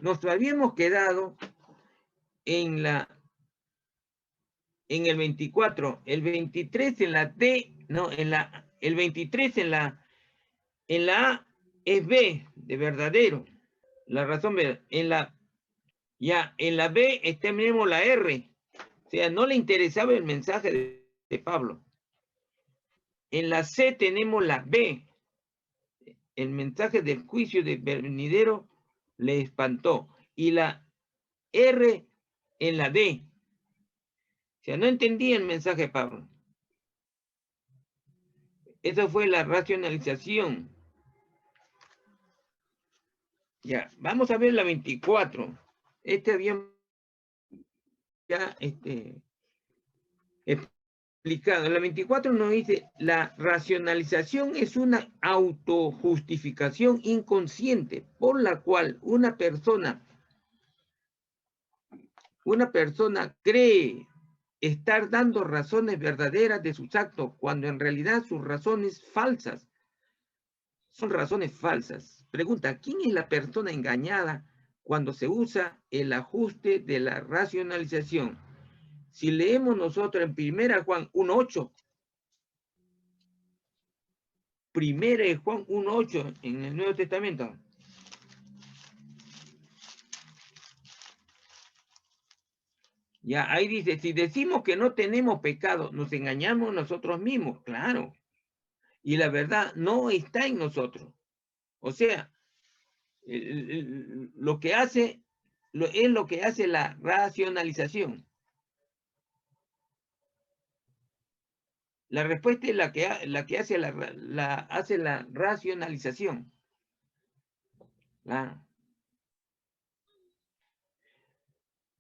nos habíamos quedado en el 24, el 23 en la D, no, el 23 en la A es B, de verdadero. La razón, en la B tenemos la R. O sea, no le interesaba el mensaje de Pablo. En la C tenemos la B. El mensaje del juicio de venidero le espantó. Y la R en la D. O sea, no entendía el mensaje de Pablo. Esa fue la racionalización. Ya, vamos a ver la 24. Había ya explicado. La 24 nos dice, la racionalización es una autojustificación inconsciente por la cual una persona cree estar dando razones verdaderas de sus actos cuando en realidad sus razones falsas son razones falsas. Pregunta, ¿quién es la persona engañada cuando se usa el ajuste de la racionalización? Si leemos nosotros en 1 Juan 1:8, 1 Juan 1:8 en el Nuevo Testamento. Ya, ahí dice, si decimos que no tenemos pecado, nos engañamos nosotros mismos, claro. Y la verdad no está en nosotros. O sea, lo que hace, es lo que hace la racionalización. La respuesta es la que hace la racionalización. Ah.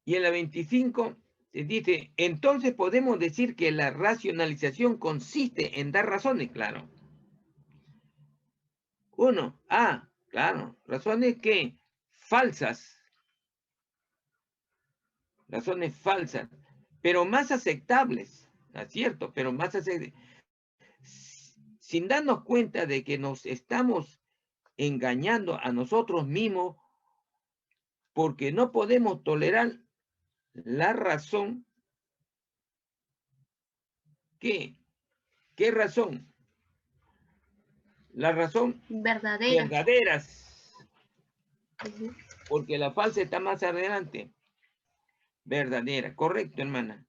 Y en la 25 dice, entonces podemos decir que la racionalización consiste en dar razones, claro. Claro, razones que falsas. Razones falsas, pero más aceptables, ¿no es cierto? Pero más aceptables. Sin darnos cuenta de que nos estamos engañando a nosotros mismos porque no podemos tolerar la razón. ¿Qué razón? La razón verdaderas. Porque la falsa está más adelante. Verdadera, correcto, hermana.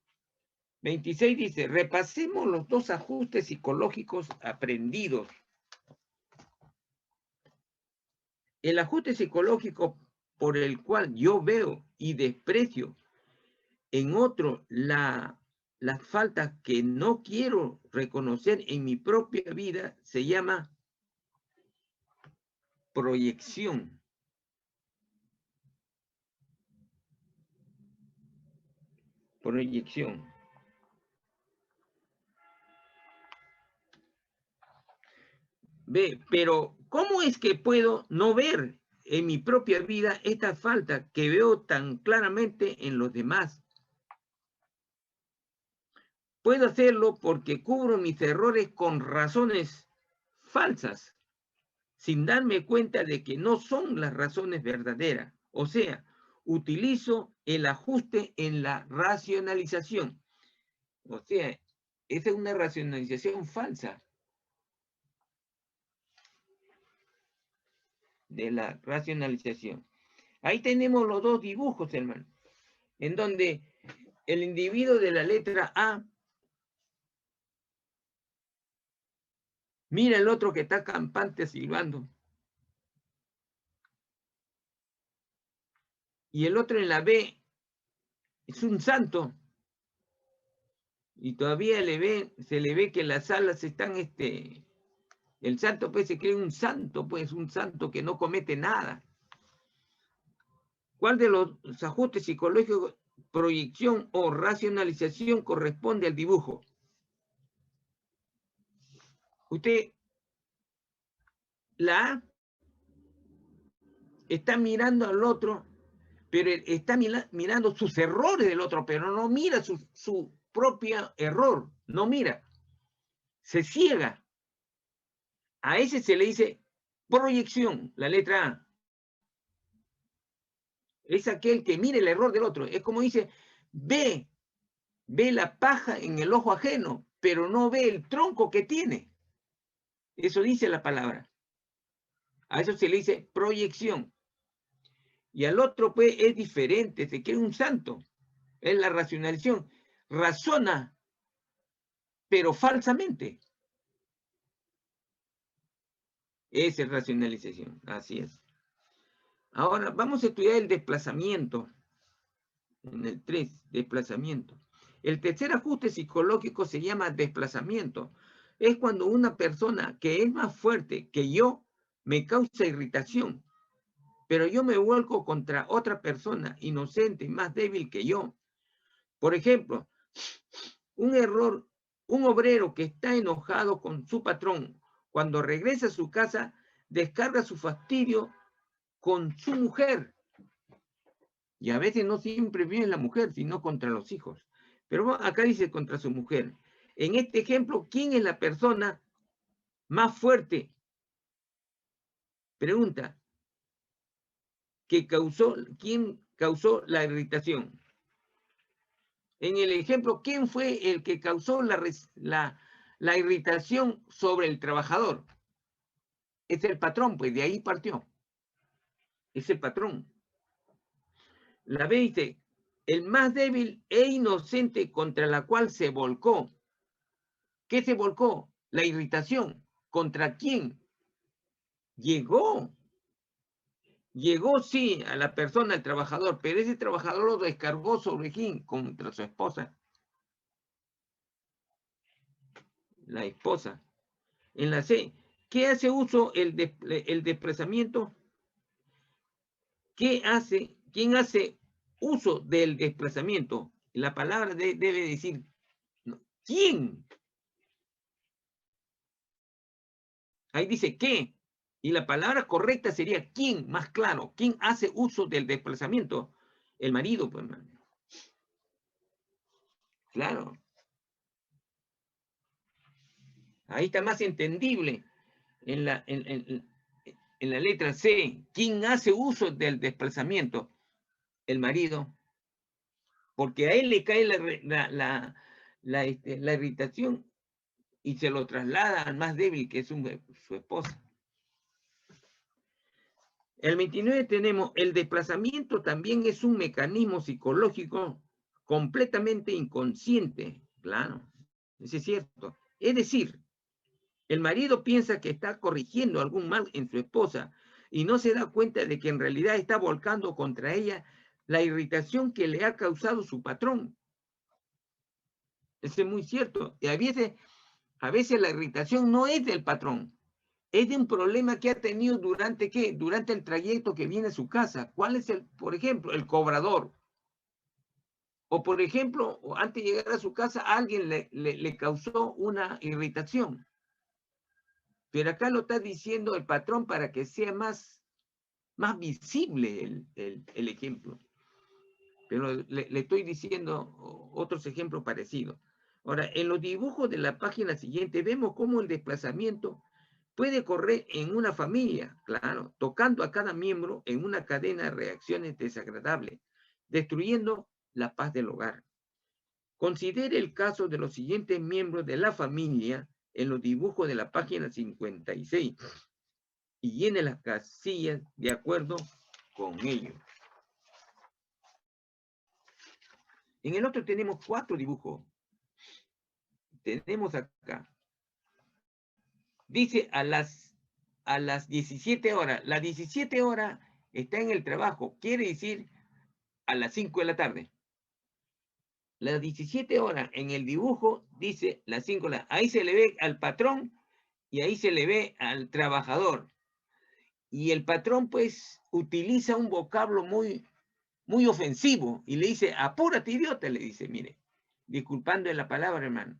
26 dice, repasemos los dos ajustes psicológicos aprendidos. El ajuste psicológico por el cual yo veo y desprecio en otro las faltas que no quiero reconocer en mi propia vida se llama proyección. Proyección. Ve, pero ¿cómo es que puedo no ver en mi propia vida esta falta que veo tan claramente en los demás? Puedo hacerlo porque cubro mis errores con razones falsas, sin darme cuenta de que no son las razones verdaderas. O sea, utilizo el ajuste en la racionalización. O sea, esa es una racionalización falsa de la racionalización. Ahí tenemos los dos dibujos, hermano, en donde el individuo de la letra A mira el otro que está campante silbando. Y el otro en la B es un santo. Y todavía se le ve que las alas están, el santo pues se cree un santo que no comete nada. ¿Cuál de los ajustes psicológicos, proyección o racionalización corresponde al dibujo? Usted, la A, está mirando al otro, pero está mirando sus errores del otro, pero no mira su propio error, no mira, se ciega. A ese se le dice proyección, la letra A. Es aquel que mira el error del otro. Es como dice, ve la paja en el ojo ajeno, pero no ve el tronco que tiene. Eso dice la palabra. A eso se le dice proyección. Y al otro, pues, es diferente, se quiere un santo. Es la racionalización. Razona, pero falsamente. Esa es racionalización, así es. Ahora, vamos a estudiar el desplazamiento. En el 3, desplazamiento. El tercer ajuste psicológico se llama desplazamiento. Es cuando una persona que es más fuerte que yo me causa irritación, pero yo me vuelco contra otra persona inocente, más débil que yo. Por ejemplo, un obrero que está enojado con su patrón, cuando regresa a su casa, descarga su fastidio con su mujer. Y a veces no siempre viene la mujer, sino contra los hijos. Pero acá dice contra su mujer. En este ejemplo, ¿quién es la persona más fuerte? Pregunta. ¿Quién causó la irritación? En el ejemplo, ¿quién fue el que causó la irritación sobre el trabajador? Es el patrón, pues de ahí partió. Es el patrón. La B dice, el más débil e inocente contra la cual se volcó. ¿Qué se volcó? La irritación. ¿Contra quién? Llegó. Llegó, sí, a la persona, al trabajador, pero ese trabajador lo descargó sobre quién? Contra su esposa. La esposa. En la C, ¿qué hace uso el desplazamiento? ¿Quién hace uso del desplazamiento? La palabra debe decir, ¿quién? Ahí dice ¿qué? Y la palabra correcta sería ¿quién? Más claro, ¿quién hace uso del desplazamiento? El marido, pues, hermano. Claro. Ahí está más entendible en la letra C. ¿Quién hace uso del desplazamiento? El marido. Porque a él le cae la irritación y se lo traslada al más débil, que es su esposa. El 29 tenemos, el desplazamiento también es un mecanismo psicológico completamente inconsciente. Claro, eso es cierto. Es decir, el marido piensa que está corrigiendo algún mal en su esposa y no se da cuenta de que en realidad está volcando contra ella la irritación que le ha causado su patrón. Eso es muy cierto. Y a veces la irritación no es del patrón, es de un problema que ha tenido durante el trayecto que viene a su casa. ¿Cuál es por ejemplo, el cobrador? O por ejemplo, antes de llegar a su casa, alguien le causó una irritación. Pero acá lo está diciendo el patrón para que sea más visible el ejemplo. Pero le estoy diciendo otros ejemplos parecidos. Ahora, en los dibujos de la página siguiente vemos cómo el desplazamiento puede correr en una familia, claro, tocando a cada miembro en una cadena de reacciones desagradables, destruyendo la paz del hogar. Considere el caso de los siguientes miembros de la familia en los dibujos de la página 56 y llene las casillas de acuerdo con ellos. En el otro tenemos 4 dibujos. Tenemos acá. Dice a las 17 horas. Las 17 horas está en el trabajo. Quiere decir a las 5 de la tarde. Las 17 horas en el dibujo dice las 5 de la tarde. Ahí se le ve al patrón y ahí se le ve al trabajador. Y el patrón pues utiliza un vocablo muy ofensivo y le dice, apúrate idiota, le dice, mire, disculpando la palabra, hermano.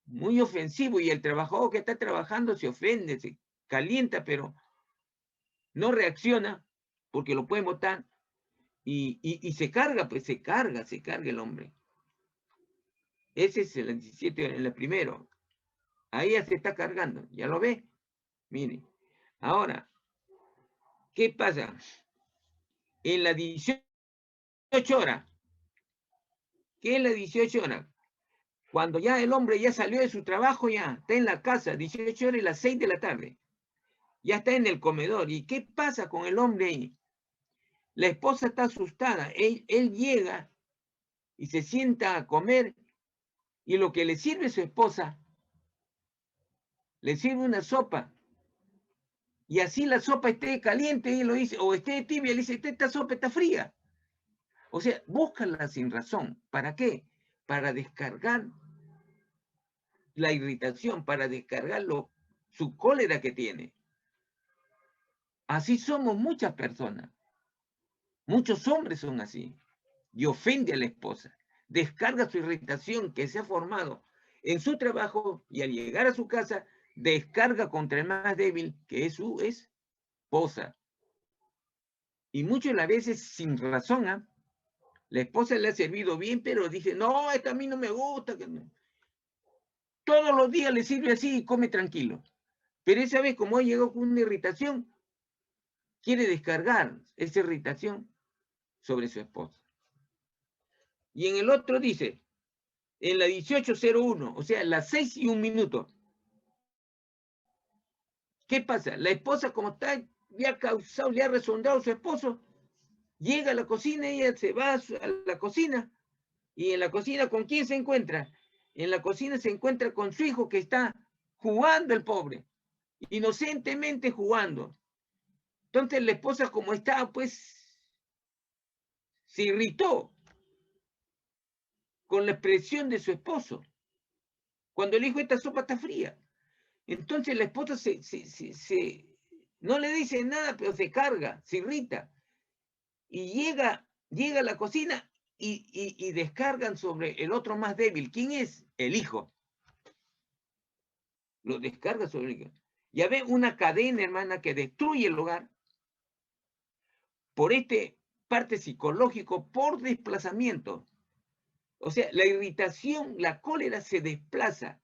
Muy ofensivo, y el trabajador que está trabajando se ofende, se calienta, pero no reacciona porque lo pueden botar y se carga, pues se carga el hombre. Ese es el 17, el primero. Ahí ya se está cargando, ¿ya lo ve? Miren, ahora, ¿qué pasa? en las 18 horas. ¿Qué es las 18 horas? Cuando ya el hombre ya salió de su trabajo, ya está en la casa, 18 horas y las 6 de la tarde. Ya está en el comedor. ¿Y qué pasa con el hombre ahí? La esposa está asustada. Él llega y se sienta a comer y lo que le sirve su esposa, le sirve una sopa. Y así la sopa esté caliente y lo dice, o esté tibia, le dice, esta sopa está fría. O sea, búscala sin razón. ¿Para qué? Para descargar la irritación, para descargar su cólera que tiene. Así somos muchas personas. Muchos hombres son así. Y ofende a la esposa. Descarga su irritación que se ha formado en su trabajo y al llegar a su casa, descarga contra el más débil, que es su esposa. Y muchas de las veces sin razón, ¿eh? La esposa le ha servido bien, pero dice, no, esto a mí no me gusta. Todos los días le sirve así y come tranquilo. Pero esa vez, como ha llegado con una irritación, quiere descargar esa irritación sobre su esposa. Y en el otro dice, en la 18:01, o sea, las 6:01. ¿Qué pasa? La esposa, como está, le ha causado, le ha resonado a su esposo, llega a la cocina, ella se va a la cocina, y en la cocina, ¿con quién se encuentra? En la cocina se encuentra con su hijo que está jugando, el pobre, inocentemente jugando. Entonces la esposa, como está, pues, se irritó con la expresión de su esposo. Cuando le dijo, esta sopa está fría. Entonces la esposa no le dice nada, pero se carga, se irrita. Y llega a la cocina y descargan sobre el otro más débil. ¿Quién es? El hijo. Lo descarga sobre el hijo. Ya ve una cadena, hermana, que destruye el hogar por parte psicológico, por desplazamiento. O sea, la irritación, la cólera se desplaza.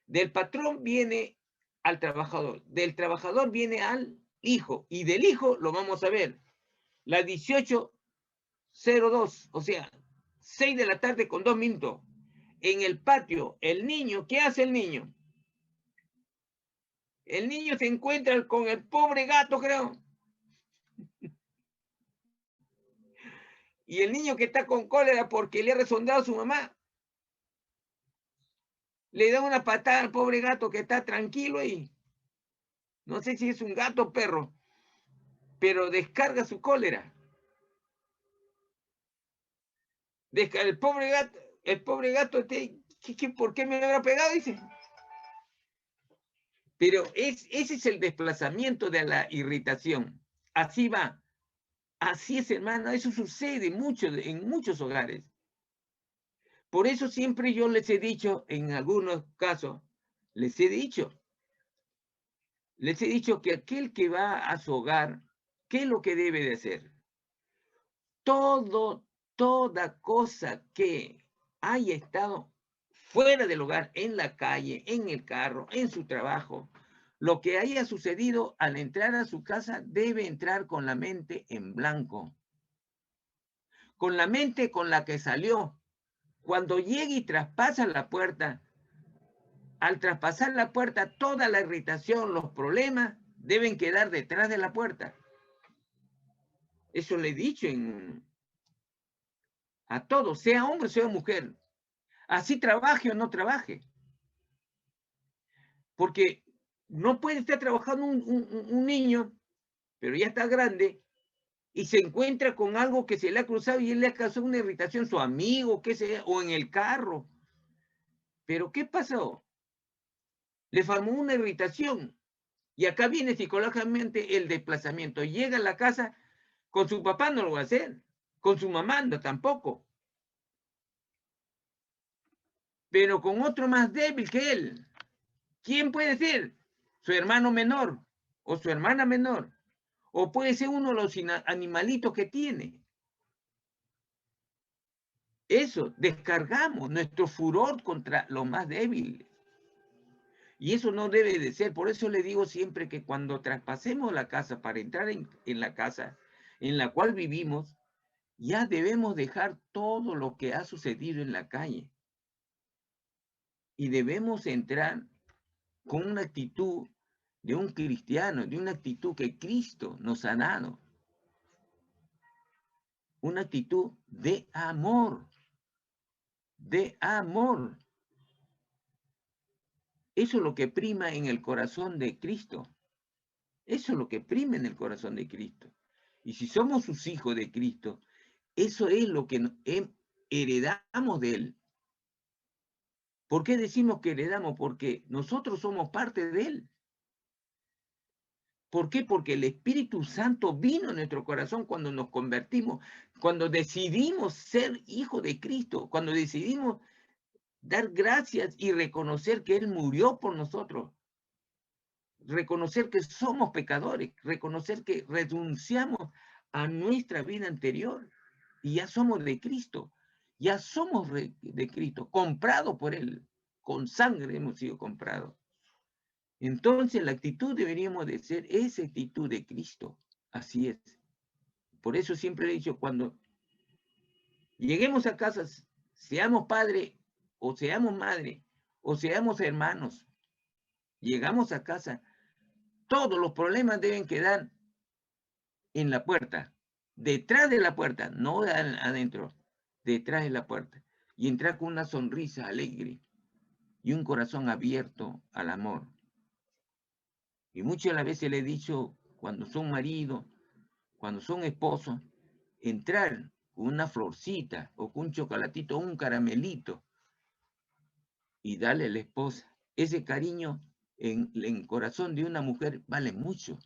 Del patrón viene al trabajador, del trabajador viene al hijo, y del hijo lo vamos a ver. La 18:02, o sea, 6 de la tarde con 2 minutos. En el patio, el niño, ¿qué hace el niño? El niño se encuentra con el pobre gato, creo. Y el niño que está con cólera porque le ha resondado a su mamá, le da una patada al pobre gato que está tranquilo ahí. No sé si es un gato o perro, pero descarga su cólera. El pobre gato, ¿por qué me habrá pegado? Dice. Pero ese es el desplazamiento de la irritación. Así va. Así es, hermano. Eso sucede en muchos hogares. Por eso siempre yo les he dicho, en algunos casos, les he dicho que aquel que va a su hogar, ¿qué es lo que debe de hacer? Toda cosa que haya estado fuera del hogar, en la calle, en el carro, en su trabajo, lo que haya sucedido al entrar a su casa debe entrar con la mente en blanco, con la mente con la que salió. Cuando llegue y traspasa la puerta, al traspasar la puerta, toda la irritación, los problemas deben quedar detrás de la puerta. Eso le he dicho a todos, sea hombre, sea mujer. Así trabaje o no trabaje. Porque no puede estar trabajando un niño, pero ya está grande, y se encuentra con algo que se le ha cruzado y él le ha causado una irritación, su amigo, qué sé, o en el carro. Pero ¿qué pasó? Le formó una irritación. Y acá viene psicológicamente el desplazamiento. Llega a la casa, con su papá no lo va a hacer, con su mamá no tampoco. Pero con otro más débil que él. ¿Quién puede ser? Su hermano menor o su hermana menor. O puede ser uno de los animalitos que tiene. Eso, descargamos nuestro furor contra los más débiles. Y eso no debe de ser. Por eso le digo siempre que cuando traspasemos la casa para entrar en la casa, en la cual vivimos, ya debemos dejar todo lo que ha sucedido en la calle. Y debemos entrar con una actitud de un cristiano, de una actitud que Cristo nos ha dado. Una actitud de amor. De amor. Eso es lo que prima en el corazón de Cristo. Eso es lo que prima en el corazón de Cristo. Y si somos sus hijos de Cristo, eso es lo que heredamos de Él. ¿Por qué decimos que heredamos? Porque nosotros somos parte de Él. ¿Por qué? Porque el Espíritu Santo vino en nuestro corazón cuando nos convertimos, cuando decidimos ser hijos de Cristo, cuando decidimos dar gracias y reconocer que Él murió por nosotros, reconocer que somos pecadores, reconocer que renunciamos a nuestra vida anterior y ya somos de Cristo, ya somos de Cristo, comprados por Él, con sangre hemos sido comprados. Entonces la actitud deberíamos de ser esa actitud de Cristo. Así es. Por eso siempre he dicho, cuando lleguemos a casa, seamos padre o seamos madre o seamos hermanos, llegamos a casa, todos los problemas deben quedar en la puerta, detrás de la puerta, no adentro, detrás de la puerta. Y entrar con una sonrisa alegre y un corazón abierto al amor. Y muchas veces le he dicho, cuando son maridos, cuando son esposos, entrar con una florcita o con un chocolatito o un caramelito y darle a la esposa. Ese cariño en el corazón de una mujer vale mucho.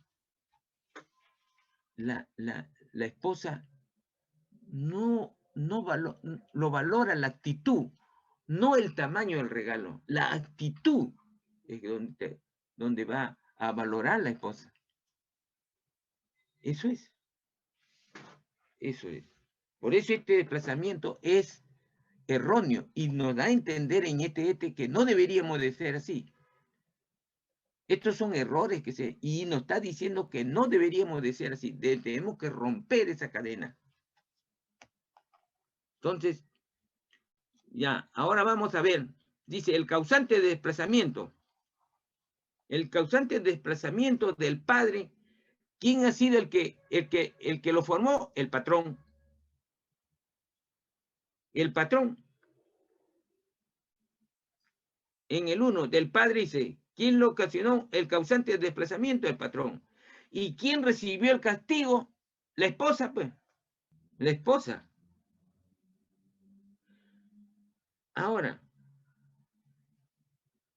La esposa no lo valora la actitud, no el tamaño del regalo, la actitud es donde va a valorar la esposa. Eso es. Eso es. Por eso este desplazamiento es erróneo y nos da a entender en este que no deberíamos de ser así. Estos son errores y nos está diciendo que no deberíamos de ser así. Tenemos que romper esa cadena. Entonces, ya, ahora vamos a ver. Dice, el causante de desplazamiento. El causante de desplazamiento del padre, ¿quién ha sido el que lo formó? El patrón. El patrón. En el 1 del padre dice, ¿quién lo ocasionó? El causante de desplazamiento, el patrón. ¿Y quién recibió el castigo? La esposa, pues. La esposa. Ahora,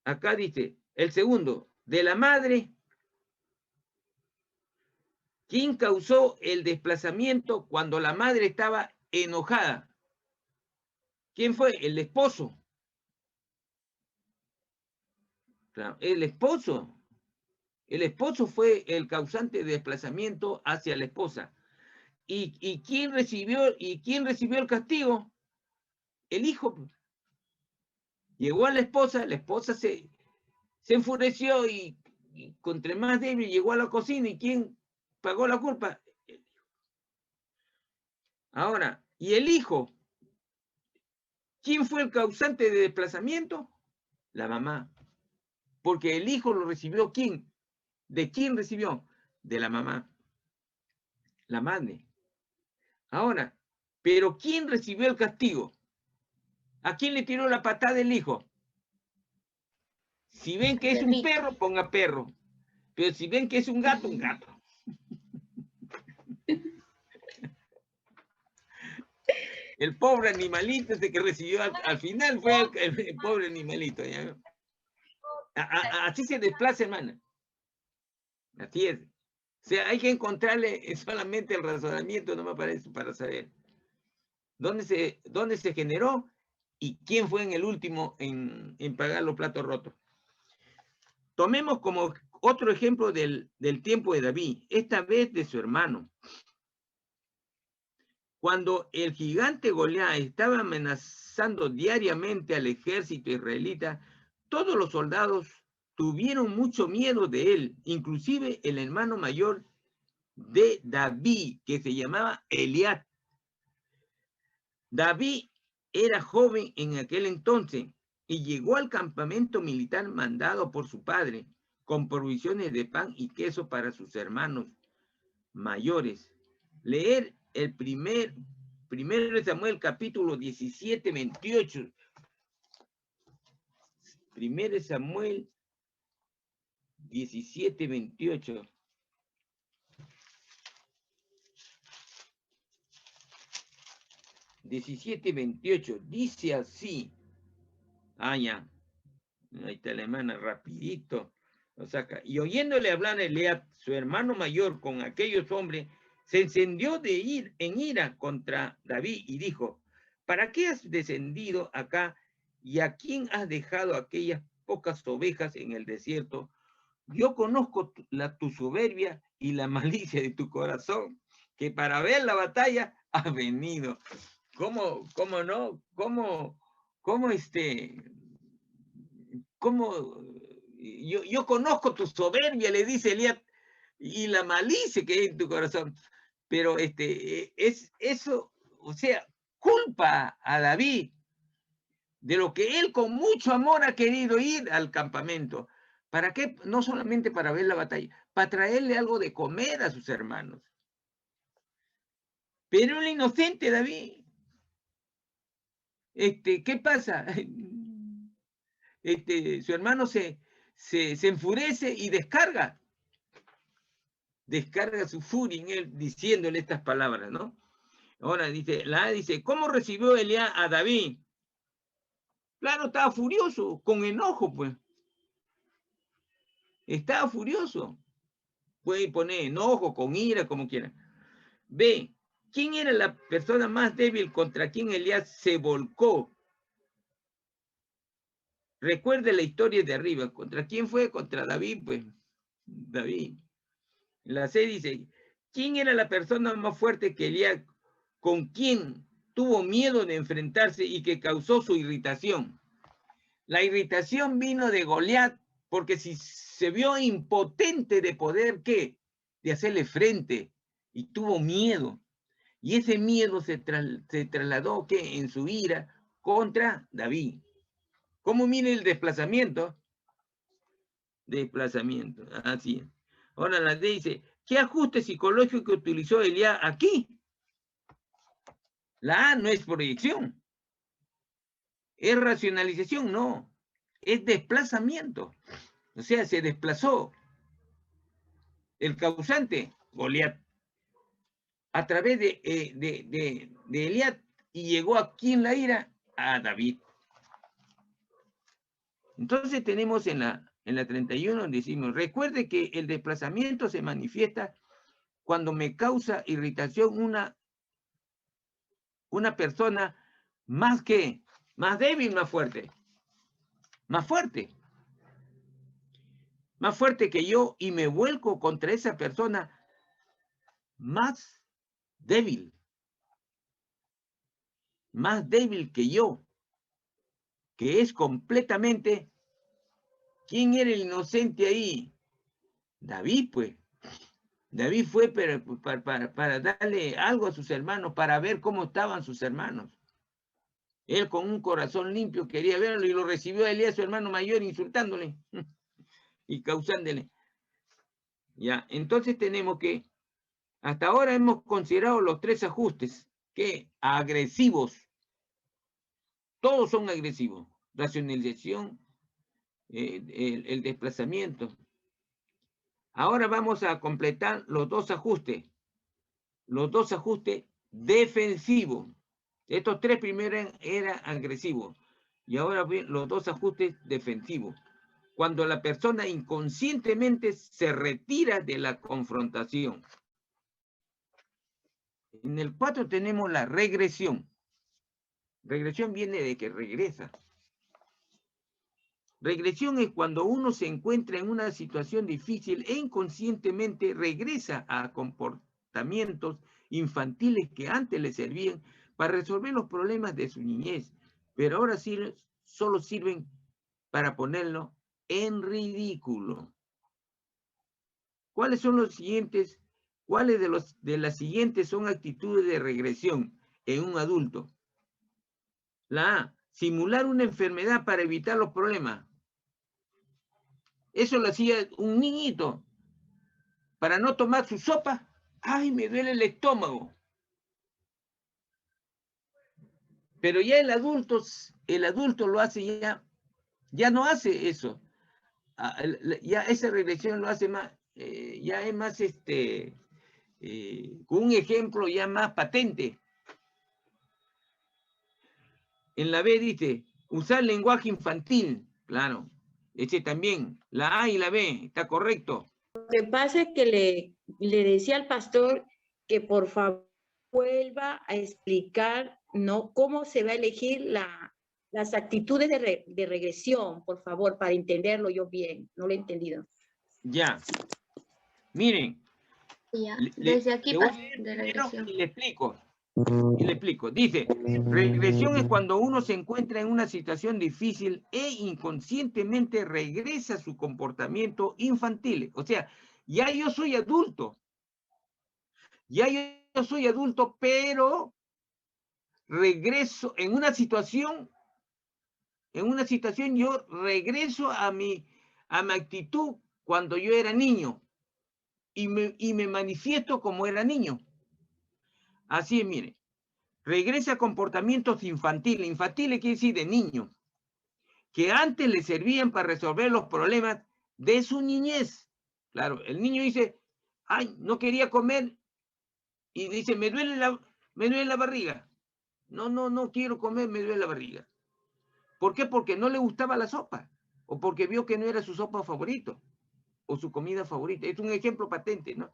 acá dice, el segundo, de la madre, ¿quién causó el desplazamiento cuando la madre estaba enojada? ¿Quién fue? El esposo. Claro, el esposo. El esposo fue el causante de desplazamiento hacia la esposa. ¿Y quién recibió el castigo? El hijo. Llegó a la esposa se enfureció y contra más débil llegó a la cocina. ¿Y quién pagó la culpa? Ahora, ¿y el hijo? ¿Quién fue el causante de desplazamiento? La mamá. Porque el hijo lo recibió, ¿quién? ¿De quién recibió? De la mamá. La madre. Ahora, ¿pero quién recibió el castigo? ¿A quién le tiró la patada el hijo? Si ven que es un perro, ponga perro. Pero si ven que es un gato, un gato. El pobre animalito ese que recibió al final fue el pobre animalito. ¿Ya? Así se desplaza, hermana. Así es. O sea, hay que encontrarle solamente el razonamiento, no me parece, para saber dónde se generó y quién fue en el último en pagar los platos rotos. Tomemos como otro ejemplo del tiempo de David, esta vez de su hermano. Cuando el gigante Goliat estaba amenazando diariamente al ejército israelita, todos los soldados tuvieron mucho miedo de él, inclusive el hermano mayor de David, que se llamaba Eliab. David era joven en aquel entonces y llegó al campamento militar mandado por su padre, con provisiones de pan y queso para sus hermanos mayores. Leer el primero de Samuel, capítulo 17, 28. Primero de Samuel 17, 28. Dice así. Ah, ya. Ahí está la hermana, rapidito lo saca. Y oyéndole hablar a Eliab, su hermano mayor, con aquellos hombres, se encendió en ira contra David y dijo: ¿para qué has descendido acá y a quién has dejado aquellas pocas ovejas en el desierto? Yo conozco tu soberbia y la malicia de tu corazón, que para ver la batalla has venido. ¿Cómo no? ¿Cómo? Yo conozco tu soberbia, le dice Eliab, y la malicia que hay en tu corazón. Pero es eso, o sea, culpa a David de lo que él con mucho amor ha querido ir al campamento. ¿Para qué? No solamente para ver la batalla, para traerle algo de comer a sus hermanos. Pero el inocente David, ¿qué pasa? Su hermano se enfurece y descarga su furia en él diciéndole estas palabras, ¿no? Ahora dice, ¿cómo recibió Eliab a David? Claro, estaba furioso, con enojo, pues. Estaba furioso. Puede poner enojo, con ira, como quiera. B, ¿quién era la persona más débil contra quien Eliab se volcó? Recuerde la historia de arriba. ¿Contra quién fue? Contra David, pues. David. La C dice, ¿quién era la persona más fuerte que Eliab, con quien tuvo miedo de enfrentarse y que causó su irritación? La irritación vino de Goliat, porque si se vio impotente de poder, ¿qué? De hacerle frente, y tuvo miedo. Y ese miedo se trasladó, ¿qué? En su ira contra David. ¿Cómo mire el desplazamiento? Desplazamiento, así es. Ahora la D dice, ¿qué ajuste psicológico utilizó Eliab aquí? La A no es proyección. ¿Es racionalización? No. Es desplazamiento. O sea, se desplazó. El causante, Goliat, a través de Eliab, y llegó aquí en la ira a David. Entonces tenemos en la 31, decimos, recuerde que el desplazamiento se manifiesta cuando me causa irritación una persona más débil, más fuerte. Más fuerte que yo, y me vuelco contra esa persona más débil que yo, que es completamente. ¿Quién era el inocente ahí? David, pues. David fue para darle algo a sus hermanos, para ver cómo estaban sus hermanos. Él con un corazón limpio quería verlo y lo recibió a Elías, su hermano mayor, insultándole y causándole. Ya, entonces tenemos que, hasta ahora hemos considerado los tres ajustes, que agresivos, todos son agresivos: racionalización, el desplazamiento. Ahora vamos a completar los dos ajustes defensivos. Estos tres primeros eran agresivos, y ahora los dos ajustes defensivos. Cuando la persona inconscientemente se retira de la confrontación. En el 4 tenemos la regresión. Regresión viene de que regresa. Regresión es cuando uno se encuentra en una situación difícil e inconscientemente regresa a comportamientos infantiles que antes le servían para resolver los problemas de su niñez, pero ahora solo sirven para ponerlo en ridículo. ¿Cuáles son los siguientes ¿cuáles de las siguientes son actitudes de regresión en un adulto? La A, simular una enfermedad para evitar los problemas. Eso lo hacía un niñito. Para no tomar su sopa, ¡ay, me duele el estómago! Pero ya el adulto lo hace ya no hace eso. Ya esa regresión lo hace más, ya es más, con un ejemplo ya más patente. En la B dice, usar lenguaje infantil, claro. También, la A y la B, está correcto. Lo que pasa es que le decía al pastor que por favor vuelva a explicar, ¿no?, cómo se va a elegir las actitudes de regresión, por favor, para entenderlo yo bien. No lo he entendido. Ya. Miren. Ya, desde aquí voy a leer de primero regresión. y le explico. Dice, regresión es cuando uno se encuentra en una situación difícil e inconscientemente regresa a su comportamiento infantil. O sea, ya yo soy adulto. Ya yo soy adulto, pero regreso en una situación yo regreso a mi actitud cuando yo era niño y me manifiesto como era niño. Así es, mire. Regresa a comportamientos infantiles. Infantiles quiere decir de niño, que antes le servían para resolver los problemas de su niñez. Claro, el niño dice, ay, no quería comer, y dice, me duele la barriga. No quiero comer, me duele la barriga. ¿Por qué? Porque no le gustaba la sopa, o porque vio que no era su sopa favorito, o su comida favorita. Es un ejemplo patente, ¿no?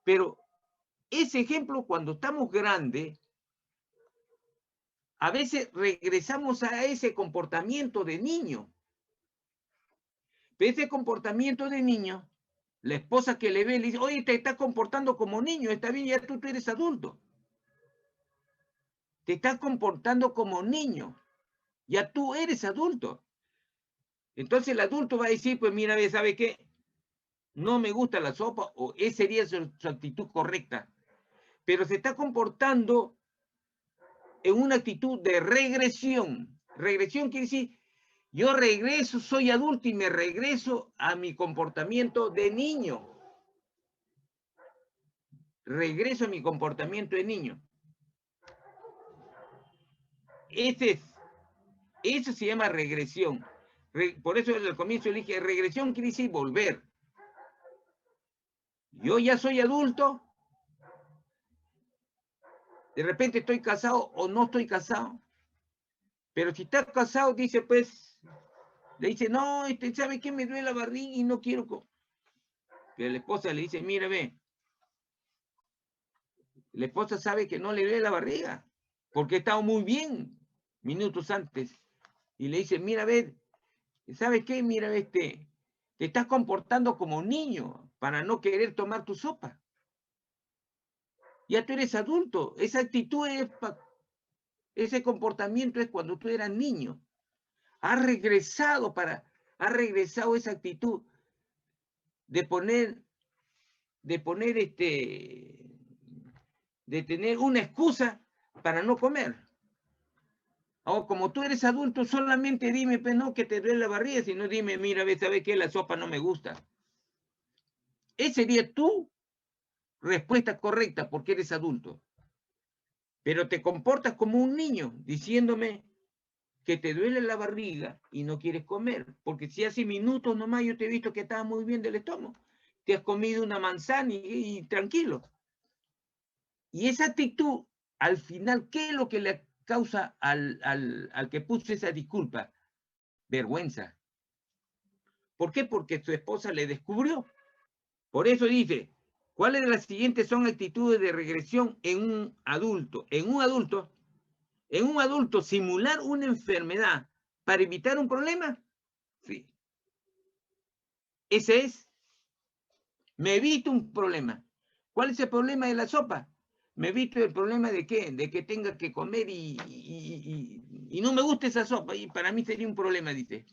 Pero ese ejemplo, cuando estamos grandes, a veces regresamos a ese comportamiento de niño. Pero ese comportamiento de niño, la esposa que le ve le dice, oye, te estás comportando como niño, está bien, ya tú eres adulto. Te estás comportando como niño, ya tú eres adulto. Entonces el adulto va a decir, pues mira, ¿sabe qué? No me gusta la sopa, o esa sería su actitud correcta. Pero se está comportando en una actitud de regresión. Regresión quiere decir, yo regreso, soy adulto y me regreso a mi comportamiento de niño. Regreso a mi comportamiento de niño. Eso se llama regresión. Por eso desde el comienzo le dije, regresión quiere decir volver. Yo ya soy adulto. De repente estoy casado o no estoy casado. Pero si está casado, dice pues, le dice, no, ¿sabe qué? Me duele la barriga y no quiero. Pero la esposa le dice, mira, ve. La esposa sabe que no le duele la barriga, porque he estado muy bien minutos antes. Y le dice, mira, ve, ¿sabes qué? Mira, te estás comportando como un niño para no querer tomar tu sopa. Ya tú eres adulto. Esa actitud ese comportamiento es cuando tú eras niño. Has regresado esa actitud de tener una excusa para no comer. Ahora, como tú eres adulto, solamente dime, pues no, que te duele la barriga, sino dime, mira, ¿sabes qué? La sopa no me gusta. Esa sería tu respuesta correcta porque eres adulto. Pero te comportas como un niño diciéndome que te duele la barriga y no quieres comer. Porque si hace minutos nomás yo te he visto que estabas muy bien del estómago. Te has comido una manzana y tranquilo. Y esa actitud, al final, ¿qué es lo que le causa al que puso esa disculpa? Vergüenza. ¿Por qué? Porque su esposa le descubrió. Por eso dice, ¿cuáles de las siguientes son actitudes de regresión en un adulto? En un adulto, simular una enfermedad para evitar un problema. Sí. Ese es. Me evito un problema. ¿Cuál es el problema de la sopa? Me evito el problema de qué? De que tenga que comer y no me gusta esa sopa. Y para mí sería un problema, dice.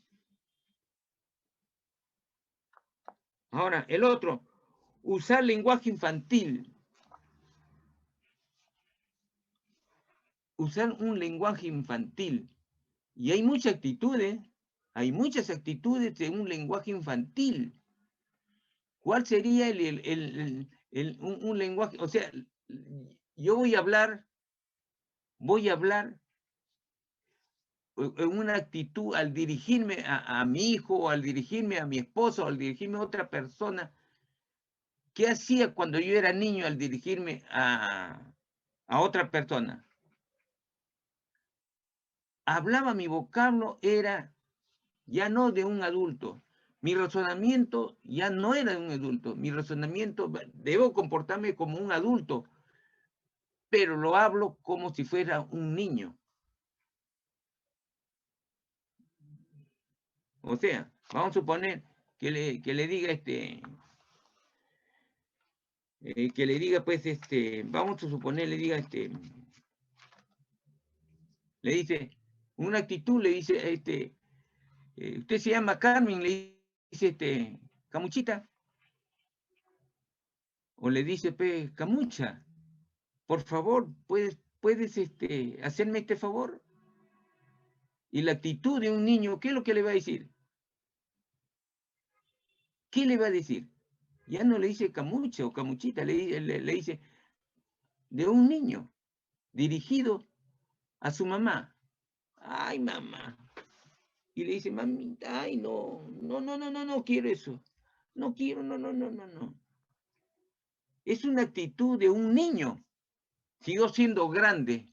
Ahora, el otro. usar lenguaje infantil. Usar un lenguaje infantil. Y hay muchas actitudes en un lenguaje infantil. ¿Cuál sería un lenguaje? O sea, yo voy a hablar en una actitud al dirigirme a mi hijo, o al dirigirme a mi esposo, o al dirigirme a otra persona. ¿Qué hacía cuando yo era niño al dirigirme a otra persona? Hablaba, mi vocablo era ya no de un adulto. Mi razonamiento ya no era de un adulto. Mi razonamiento, debo comportarme como un adulto, pero lo hablo como si fuera un niño. O sea, vamos a suponer que le diga que le diga pues vamos a suponer, le diga le dice, una actitud le dice, usted se llama Carmen, le dice Camuchita. O le dice, pues, Camucha, por favor, ¿puedes hacerme este favor? Y la actitud de un niño, ¿qué es lo que le va a decir? ¿Qué le va a decir? Ya no le dice Camucha o Camuchita, le dice de un niño dirigido a su mamá. Ay, mamá. Y le dice, mamita, ay, no quiero eso. No quiero, no. Es una actitud de un niño. Sigo siendo grande.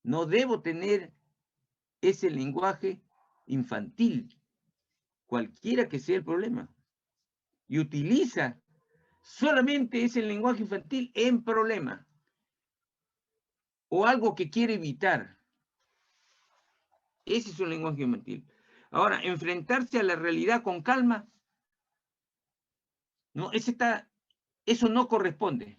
No debo tener ese lenguaje infantil, cualquiera que sea el problema. Y utiliza solamente ese lenguaje infantil en problema o algo que quiere evitar. Ese es un lenguaje infantil. Ahora, enfrentarse a la realidad con calma, no, eso no corresponde.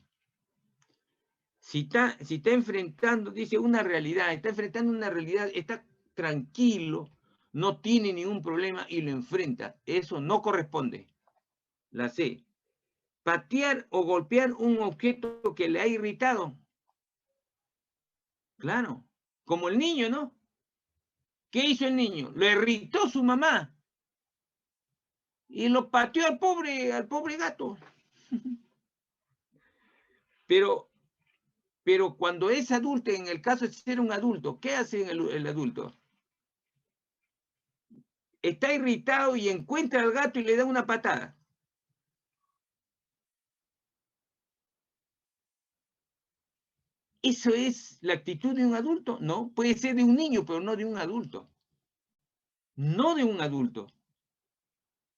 Si está enfrentando, dice, una realidad, está tranquilo, no tiene ningún problema y lo enfrenta. Eso no corresponde. La C. Patear o golpear un objeto que le ha irritado. Claro, como el niño, ¿no? ¿Qué hizo el niño? Lo irritó su mamá y lo pateó al pobre gato. Pero cuando es adulto, en el caso de ser un adulto, ¿qué hace el adulto? Está irritado y encuentra al gato y le da una patada. ¿Eso es la actitud de un adulto? No, puede ser de un niño, pero no de un adulto. No de un adulto.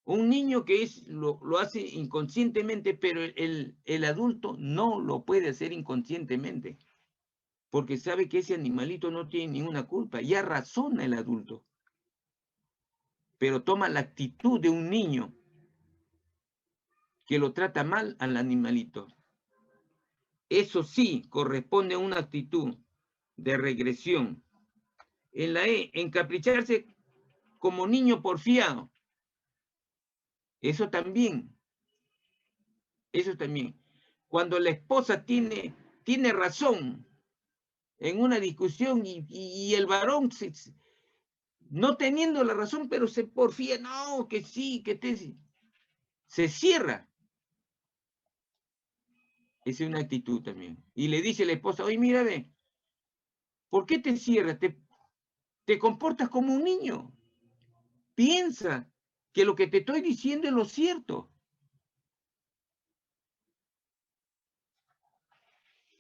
Un niño que lo hace inconscientemente, pero el adulto no lo puede hacer inconscientemente, porque sabe que ese animalito no tiene ninguna culpa, ya razona el adulto, pero toma la actitud de un niño que lo trata mal al animalito. Eso sí corresponde a una actitud de regresión. En la E, encapricharse como niño porfiado. Eso también. Cuando la esposa tiene razón en una discusión y el varón no teniendo la razón, pero se porfía, no, que sí, se cierra. Esa es una actitud también. Y le dice la esposa, oye, mira, ve, ¿por qué te cierras? Te comportas como un niño. Piensa que lo que te estoy diciendo es lo cierto.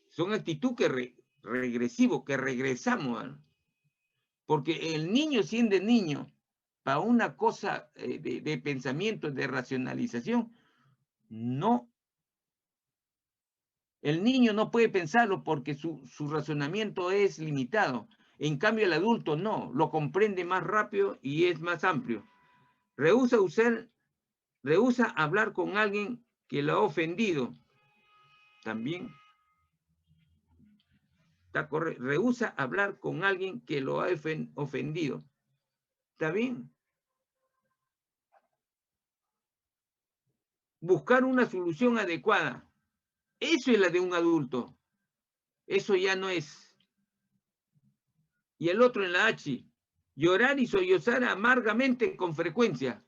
Son actitudes que regresamos. Porque el niño siendo niño, para una cosa de pensamiento, de racionalización, no. El niño no puede pensarlo porque su razonamiento es limitado. En cambio, el adulto no, lo comprende más rápido y es más amplio. Rehúsa hablar con alguien que lo ha ofendido. También está correcto. Rehúsa hablar con alguien que lo ha ofendido. ¿Está bien? buscar una solución adecuada. Eso es la de un adulto. Eso ya no es. Y el otro en la H, llorar y sollozar amargamente con frecuencia.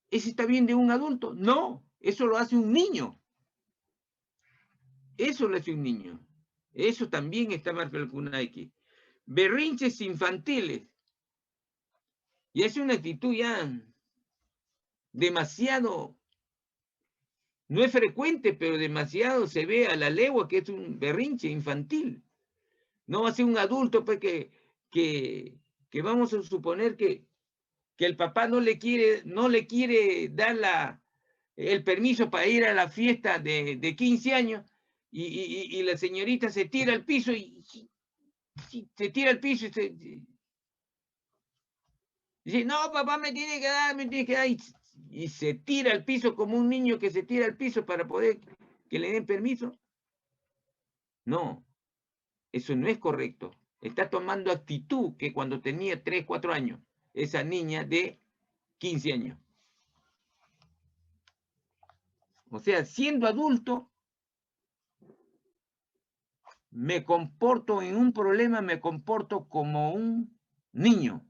¿Ese está bien de un adulto? No, eso lo hace un niño. Eso lo hace un niño. Eso también está marcado con una X. Berrinches infantiles. Y es una actitud ya demasiado, no es frecuente, pero demasiado se ve a la legua que es un berrinche infantil. No va a ser un adulto pues, que vamos a suponer que el papá no le quiere dar el permiso para ir a la fiesta de 15 años y la señorita se tira al piso y se tira al piso y dice, no, papá me tiene que dar, y se tira al piso como un niño que se tira al piso para poder que le den permiso. No, eso no es correcto. Está tomando actitud que cuando tenía 3, 4 años, esa niña de 15 años. O sea, siendo adulto, me comporto en un problema, me comporto como un niño.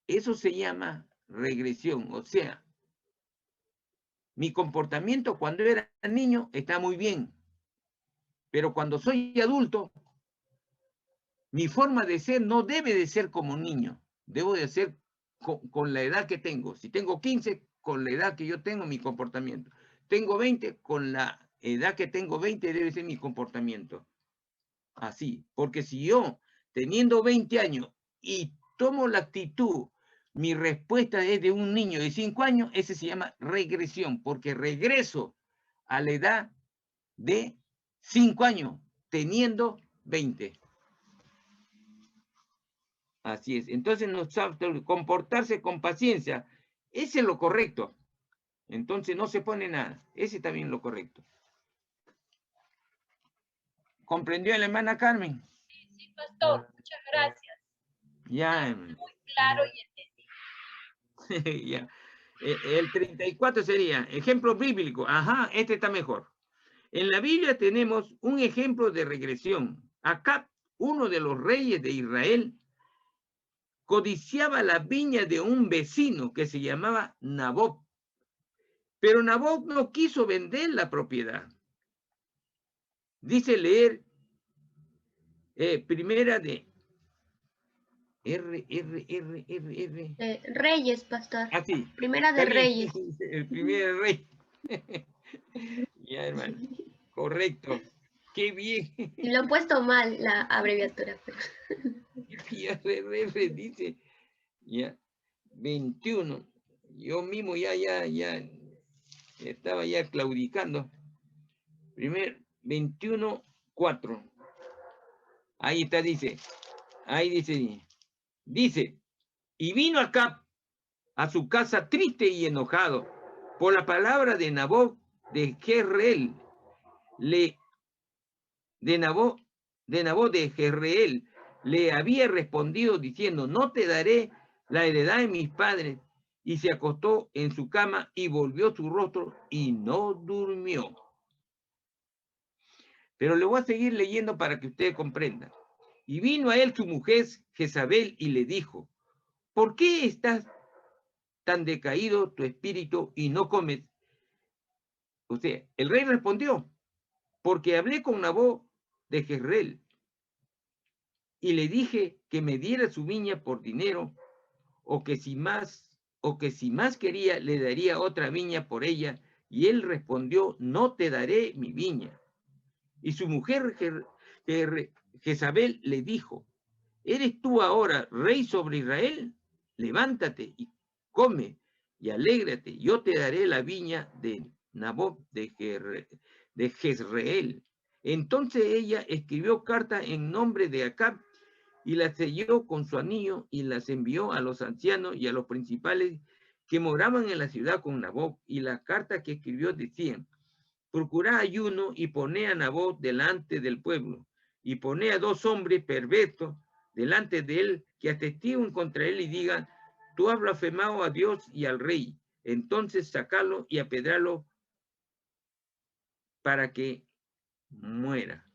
Eso se llama regresión. O sea, mi comportamiento cuando era niño está muy bien, pero cuando soy adulto, mi forma de ser no debe de ser como un niño. Debo de ser con la edad que tengo. Si tengo 15, con la edad que yo tengo, mi comportamiento. Tengo 20, con la edad que tengo 20 debe ser mi comportamiento. Así, porque si yo, teniendo 20 años y tomo la actitud, mi respuesta es de un niño de 5 años, ese se llama regresión, porque regreso a la edad de 5 años, teniendo 20. Así es. Entonces, comportarse con paciencia, ese es lo correcto. Entonces, no se pone nada. Ese también lo correcto. ¿Comprendió la hermana Carmen? Sí, pastor. Muchas gracias. Ya. Muy claro y entendido. Ya. El 34 sería ejemplo bíblico. Ajá, este está mejor. En la Biblia tenemos un ejemplo de regresión. Acab, uno de los reyes de Israel, codiciaba la viña de un vecino que se llamaba Nabot. Pero Nabot no quiso vender la propiedad. Dice leer primera de R. Reyes, pastor. Ah, sí. Primera de Reyes. El primer rey. Ya, hermano. Correcto. Qué bien. Y lo he puesto mal, la abreviatura. Dice, ya, 21. Yo mismo ya estaba ya claudicando. Primer, 21:4. Ahí está, dice. Ahí dice, y vino acá a su casa triste y enojado por la palabra de Nabot de Jezreel, de Nabot de Jezreel, le había respondido diciendo, no te daré la heredad de mis padres, y se acostó en su cama y volvió su rostro y no durmió. Pero le voy a seguir leyendo para que usted comprenda. Y vino a él su mujer Jezabel y le dijo, ¿por qué estás tan decaído tu espíritu y no comes? O sea, el rey respondió, porque hablé con Nabot de Jezreel y le dije que me diera su viña por dinero, o que si más quería, le daría otra viña por ella. Y él respondió, no te daré mi viña. Y su mujer Jezabel le dijo, ¿eres tú ahora rey sobre Israel? Levántate y come y alégrate. Yo te daré la viña de Nabot de Jezreel. Entonces ella escribió carta en nombre de Acab y las selló con su anillo y las envió a los ancianos y a los principales que moraban en la ciudad con Nabot. Y las cartas que escribió decían, procurad ayuno y poné a Nabot delante del pueblo, y poné a 2 hombres perversos delante de él, que atestiguen contra él y digan, tú has blasfemado a Dios y al rey. entonces sacarlo y apedrarlo para que muera.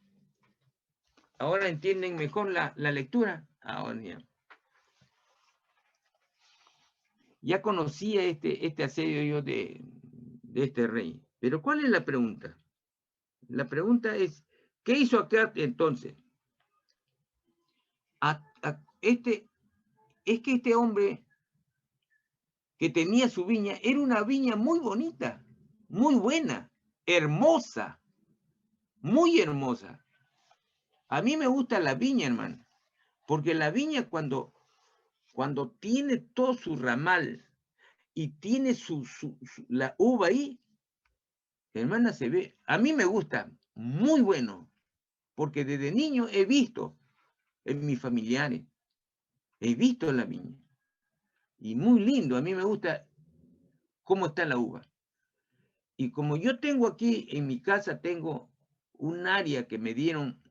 ¿Ahora entienden mejor la lectura? Ahora ya conocía este asedio yo de este rey. Pero ¿cuál es la pregunta? La pregunta es, ¿qué hizo acá entonces? Es que este hombre que tenía su viña era una viña muy bonita, muy buena, hermosa, muy hermosa. A mí me gusta la viña, hermano, porque la viña cuando tiene todo su ramal y tiene la uva ahí, hermana, se ve, a mí me gusta, muy bueno, porque desde niño he visto en mis familiares, he visto la viña, y muy lindo, a mí me gusta cómo está la uva. Y como yo tengo aquí en mi casa, tengo un área que me dieron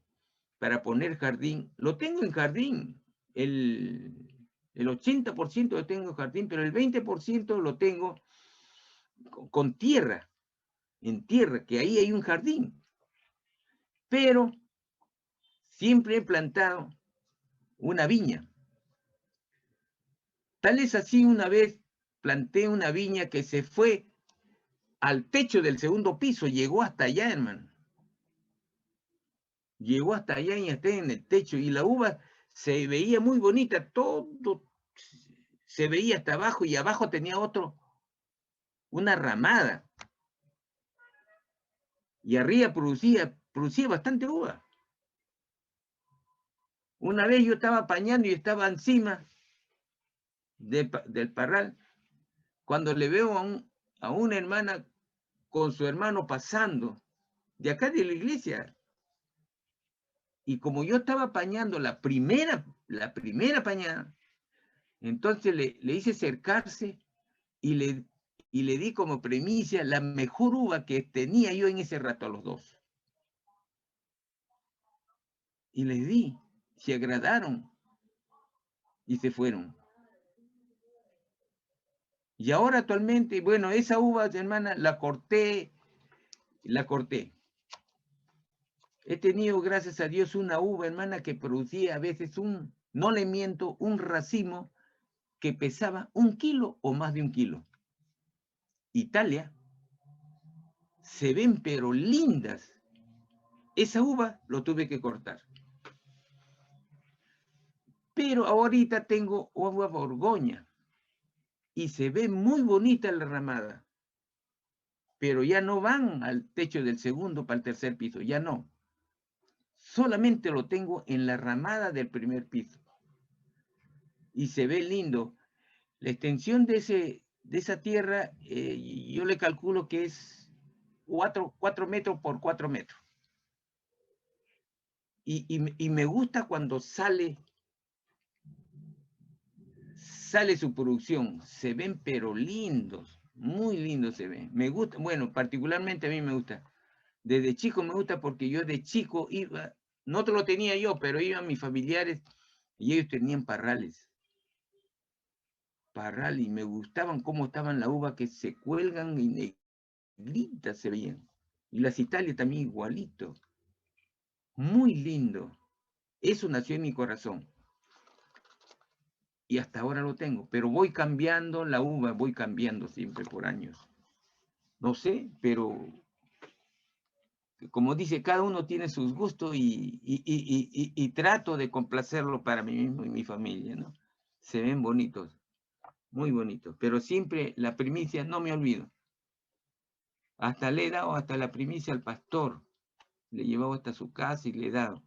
para poner jardín, lo tengo en jardín, el 80% lo tengo en jardín, pero el 20% lo tengo con tierra, en tierra, que ahí hay un jardín. Pero siempre he plantado una viña. Tal es así, una vez planté una viña que se fue al techo del segundo piso, llegó hasta allá, hermano. Llegó hasta allá y esté en el techo, y la uva se veía muy bonita, todo se veía hasta abajo, y abajo tenía una ramada. Y arriba producía bastante uva. Una vez yo estaba apañando y estaba encima del parral, cuando le veo a una hermana con su hermano pasando de acá de la iglesia. Y como yo estaba apañando la primera pañada, entonces le hice acercarse y le di como premisa la mejor uva que tenía yo en ese rato a los dos. Y les di, se agradaron y se fueron. Y ahora actualmente, bueno, esa uva, hermana, la corté. He tenido, gracias a Dios, una uva, hermana, que producía a veces no le miento, un racimo que pesaba 1 kilo o más de 1 kilo. Italia, se ven pero lindas. Esa uva lo tuve que cortar. Pero ahorita tengo uva Borgoña y se ve muy bonita la ramada. Pero ya no van al techo del segundo para el tercer piso, ya no. Solamente lo tengo en la ramada del primer piso. Y se ve lindo. La extensión de esa tierra, yo le calculo que es 4 metros por 4 metros. Y me gusta cuando sale su producción. Se ven pero lindos, muy lindos se ven. Me gusta, bueno, particularmente a mí me gusta. Desde chico me gusta porque yo de chico iba, no te lo tenía yo, pero iban mis familiares y ellos tenían parrales. Y me gustaban cómo estaban la uva, que se cuelgan y negritas se veían. Y las Italias también igualito. Muy lindo. Eso nació en mi corazón. Y hasta ahora lo tengo. Pero voy cambiando la uva, voy cambiando siempre por años. No sé, pero como dice, cada uno tiene sus gustos y trato de complacerlo para mí mismo y mi familia, ¿no? Se ven bonitos, muy bonitos. Pero siempre la primicia, no me olvido. Hasta le he dado hasta la primicia al pastor. Le he llevado hasta su casa y le he dado.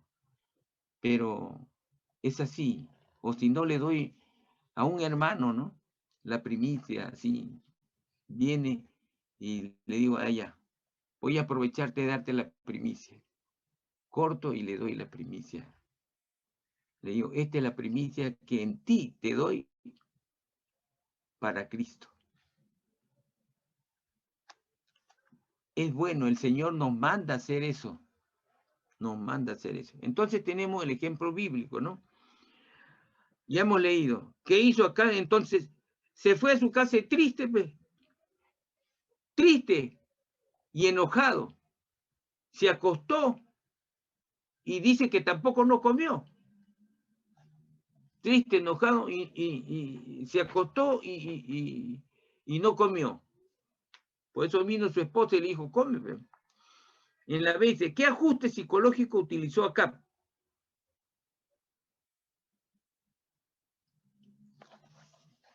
Pero es así. O si no, le doy a un hermano, ¿no? La primicia, así. Viene y le digo a ella, voy a aprovecharte de darte la primicia. Corto y le doy la primicia. Le digo, esta es la primicia que en ti te doy para Cristo. Es bueno, el Señor nos manda a hacer eso. Nos manda a hacer eso. Entonces tenemos el ejemplo bíblico, ¿no? Ya hemos leído. ¿Qué hizo acá? Entonces, se fue a su casa triste, pues. triste y enojado, se acostó y dice que tampoco no comió. Triste, enojado y se acostó y no comió. Por eso vino su esposa y le dijo, come. En la B dice, ¿qué ajuste psicológico utilizó acá?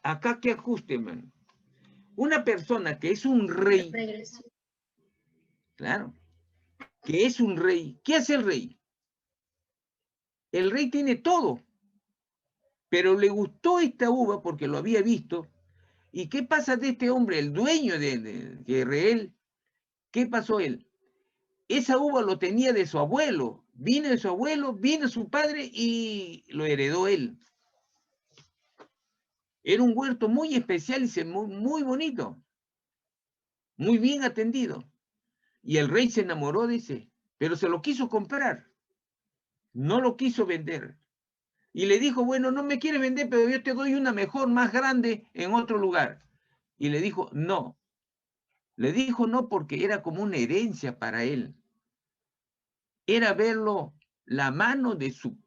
Acá, ¿qué ajuste, man? Una persona que es un rey, Regresión. claro, que es un rey, ¿qué hace el rey? El rey tiene todo, pero le gustó esta uva porque lo había visto. ¿Y qué pasa de este hombre, el dueño de Israel? ¿Qué pasó él? Esa uva lo tenía de su abuelo, vino de su abuelo, vino su padre y lo heredó él. Era un huerto muy especial y muy bonito, muy bien atendido. Y el rey se enamoró de ese, pero se lo quiso comprar, no lo quiso vender. Y le dijo, bueno, no me quieres vender, pero yo te doy una mejor, más grande, en otro lugar. Y le dijo, no. Le dijo no porque era como una herencia para él. Era verlo, la mano de su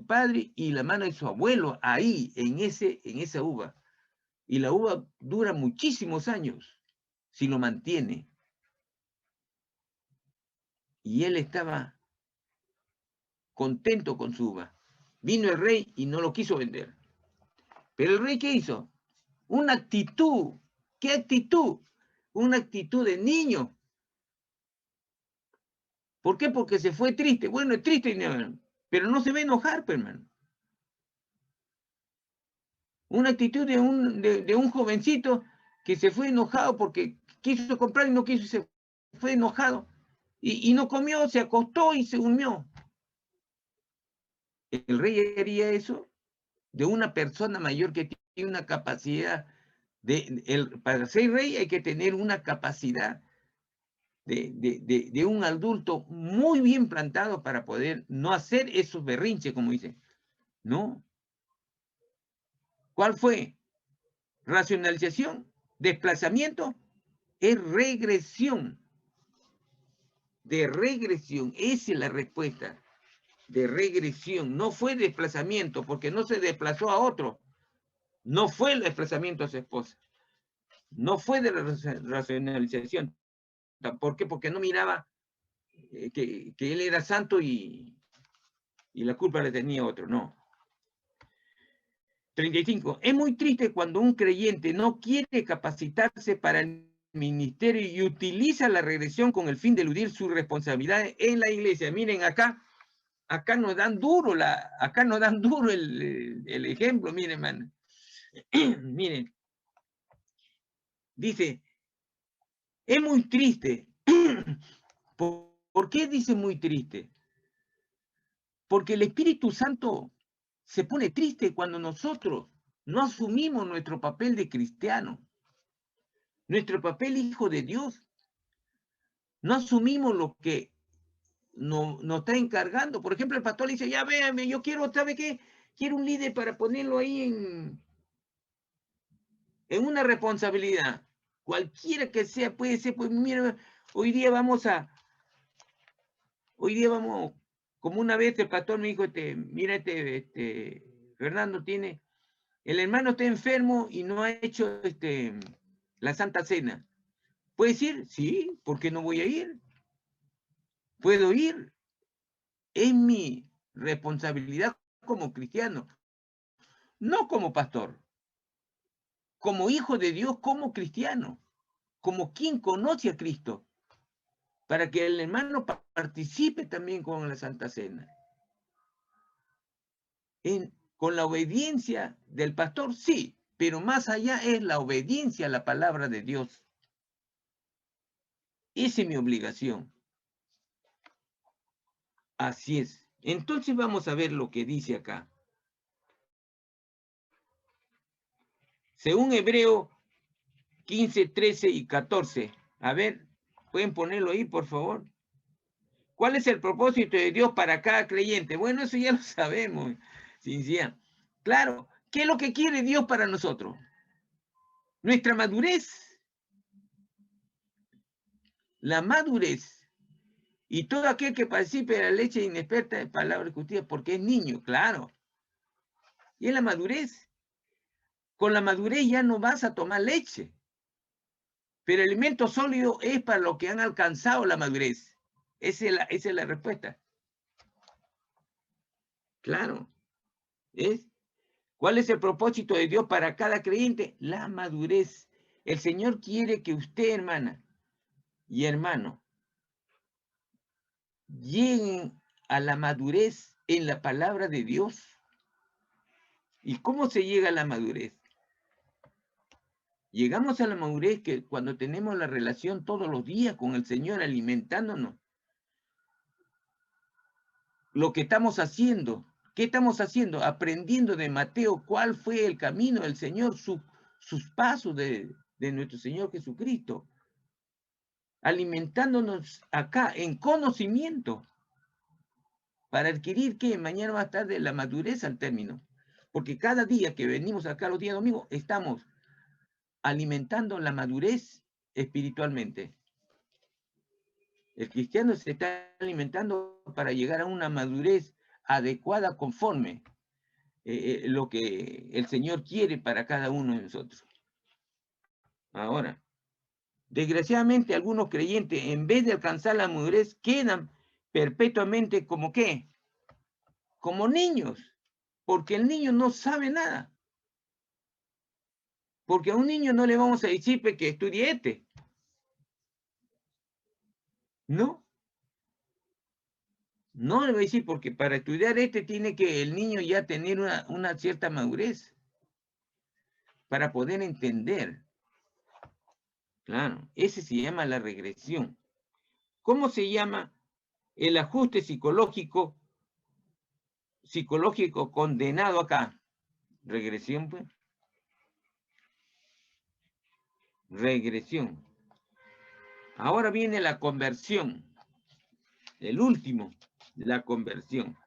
padre y la mano de su abuelo ahí, en esa uva. Y la uva dura muchísimos años si lo mantiene. Y él estaba contento con su uva. Vino el rey y no lo quiso vender. Pero el rey, ¿qué hizo? Una actitud. ¿Qué actitud? Una actitud de niño. ¿Por qué? Porque se fue triste. Bueno, es triste, pero no se va a enojar, hermano. Una actitud de un jovencito que se fue enojado porque quiso comprar y no quiso, se fue enojado. Y no comió, se acostó y se durmió. ¿El rey haría eso? De una persona mayor que tiene una capacidad para ser rey hay que tener una capacidad de un adulto muy bien plantado para poder no hacer esos berrinches, como dice. No. ¿Cuál fue? Racionalización, desplazamiento, es regresión. De regresión, esa es la respuesta. De regresión, no fue desplazamiento, porque no se desplazó a otro. No fue el desplazamiento a su esposa. No fue de la racionalización. ¿Por qué? Porque no miraba que él era santo y la culpa le tenía otro. No. 35. Es muy triste cuando un creyente no quiere capacitarse para el ministerio y utiliza la regresión con el fin de eludir sus responsabilidades en la iglesia. Miren, acá nos dan duro el ejemplo, miren, man. Miren. Dice, es muy triste. ¿Por qué dice muy triste? Porque el Espíritu Santo se pone triste cuando nosotros no asumimos nuestro papel de cristiano, nuestro papel hijo de Dios. No asumimos lo que nos está encargando. Por ejemplo, el pastor le dice, ya véanme, yo quiero, ¿sabe qué? Quiero un líder para ponerlo ahí en una responsabilidad. Cualquiera que sea, puede ser, pues mira, hoy día vamos, como una vez el pastor me dijo, mira, Fernando el hermano está enfermo y no ha hecho la Santa Cena. ¿Puedes ir? Sí, ¿por qué no voy a ir? Puedo ir. Es mi responsabilidad como cristiano, no como pastor, como hijo de Dios, como cristiano, como quien conoce a Cristo, para que el hermano participe también con la Santa Cena. Con la obediencia del pastor, sí, pero más allá es la obediencia a la palabra de Dios. Esa es mi obligación. Así es. Entonces vamos a ver lo que dice acá. Según Hebreo 15, 13 y 14. A ver, ¿pueden ponerlo ahí, por favor? ¿Cuál es el propósito de Dios para cada creyente? Bueno, eso ya lo sabemos, Cincia. Claro, ¿qué es lo que quiere Dios para nosotros? Nuestra madurez. la madurez. Y todo aquel que participe de la leche inexperta de palabra discutida, porque es niño, claro. Y es la madurez. Con la madurez ya no vas a tomar leche. Pero el alimento sólido es para los que han alcanzado la madurez. Esa es la respuesta. Claro. ¿Es? ¿Cuál es el propósito de Dios para cada creyente? La madurez. El Señor quiere que usted, hermana y hermano, lleguen a la madurez en la palabra de Dios. ¿Y cómo se llega a la madurez? Llegamos a la madurez que cuando tenemos la relación todos los días con el Señor, alimentándonos. Lo que estamos haciendo, ¿qué estamos haciendo? Aprendiendo de Mateo cuál fue el camino del Señor, sus pasos de nuestro Señor Jesucristo. Alimentándonos acá en conocimiento para adquirir que mañana más tarde la madurez al término. Porque cada día que venimos acá los días domingos estamos alimentando la madurez espiritualmente. El cristiano se está alimentando para llegar a una madurez adecuada conforme lo que el Señor quiere para cada uno de nosotros. Ahora, desgraciadamente algunos creyentes, en vez de alcanzar la madurez, quedan perpetuamente como ¿qué? Como niños, porque el niño no sabe nada. Porque a un niño no le vamos a decir que estudie este. No. No le voy a decir porque para estudiar este tiene que el niño ya tener una cierta madurez para poder entender. Claro, ese se llama la regresión. ¿Cómo se llama el ajuste psicológico condenado acá? Regresión, pues. Regresión. Ahora viene la conversión. El último, la conversión.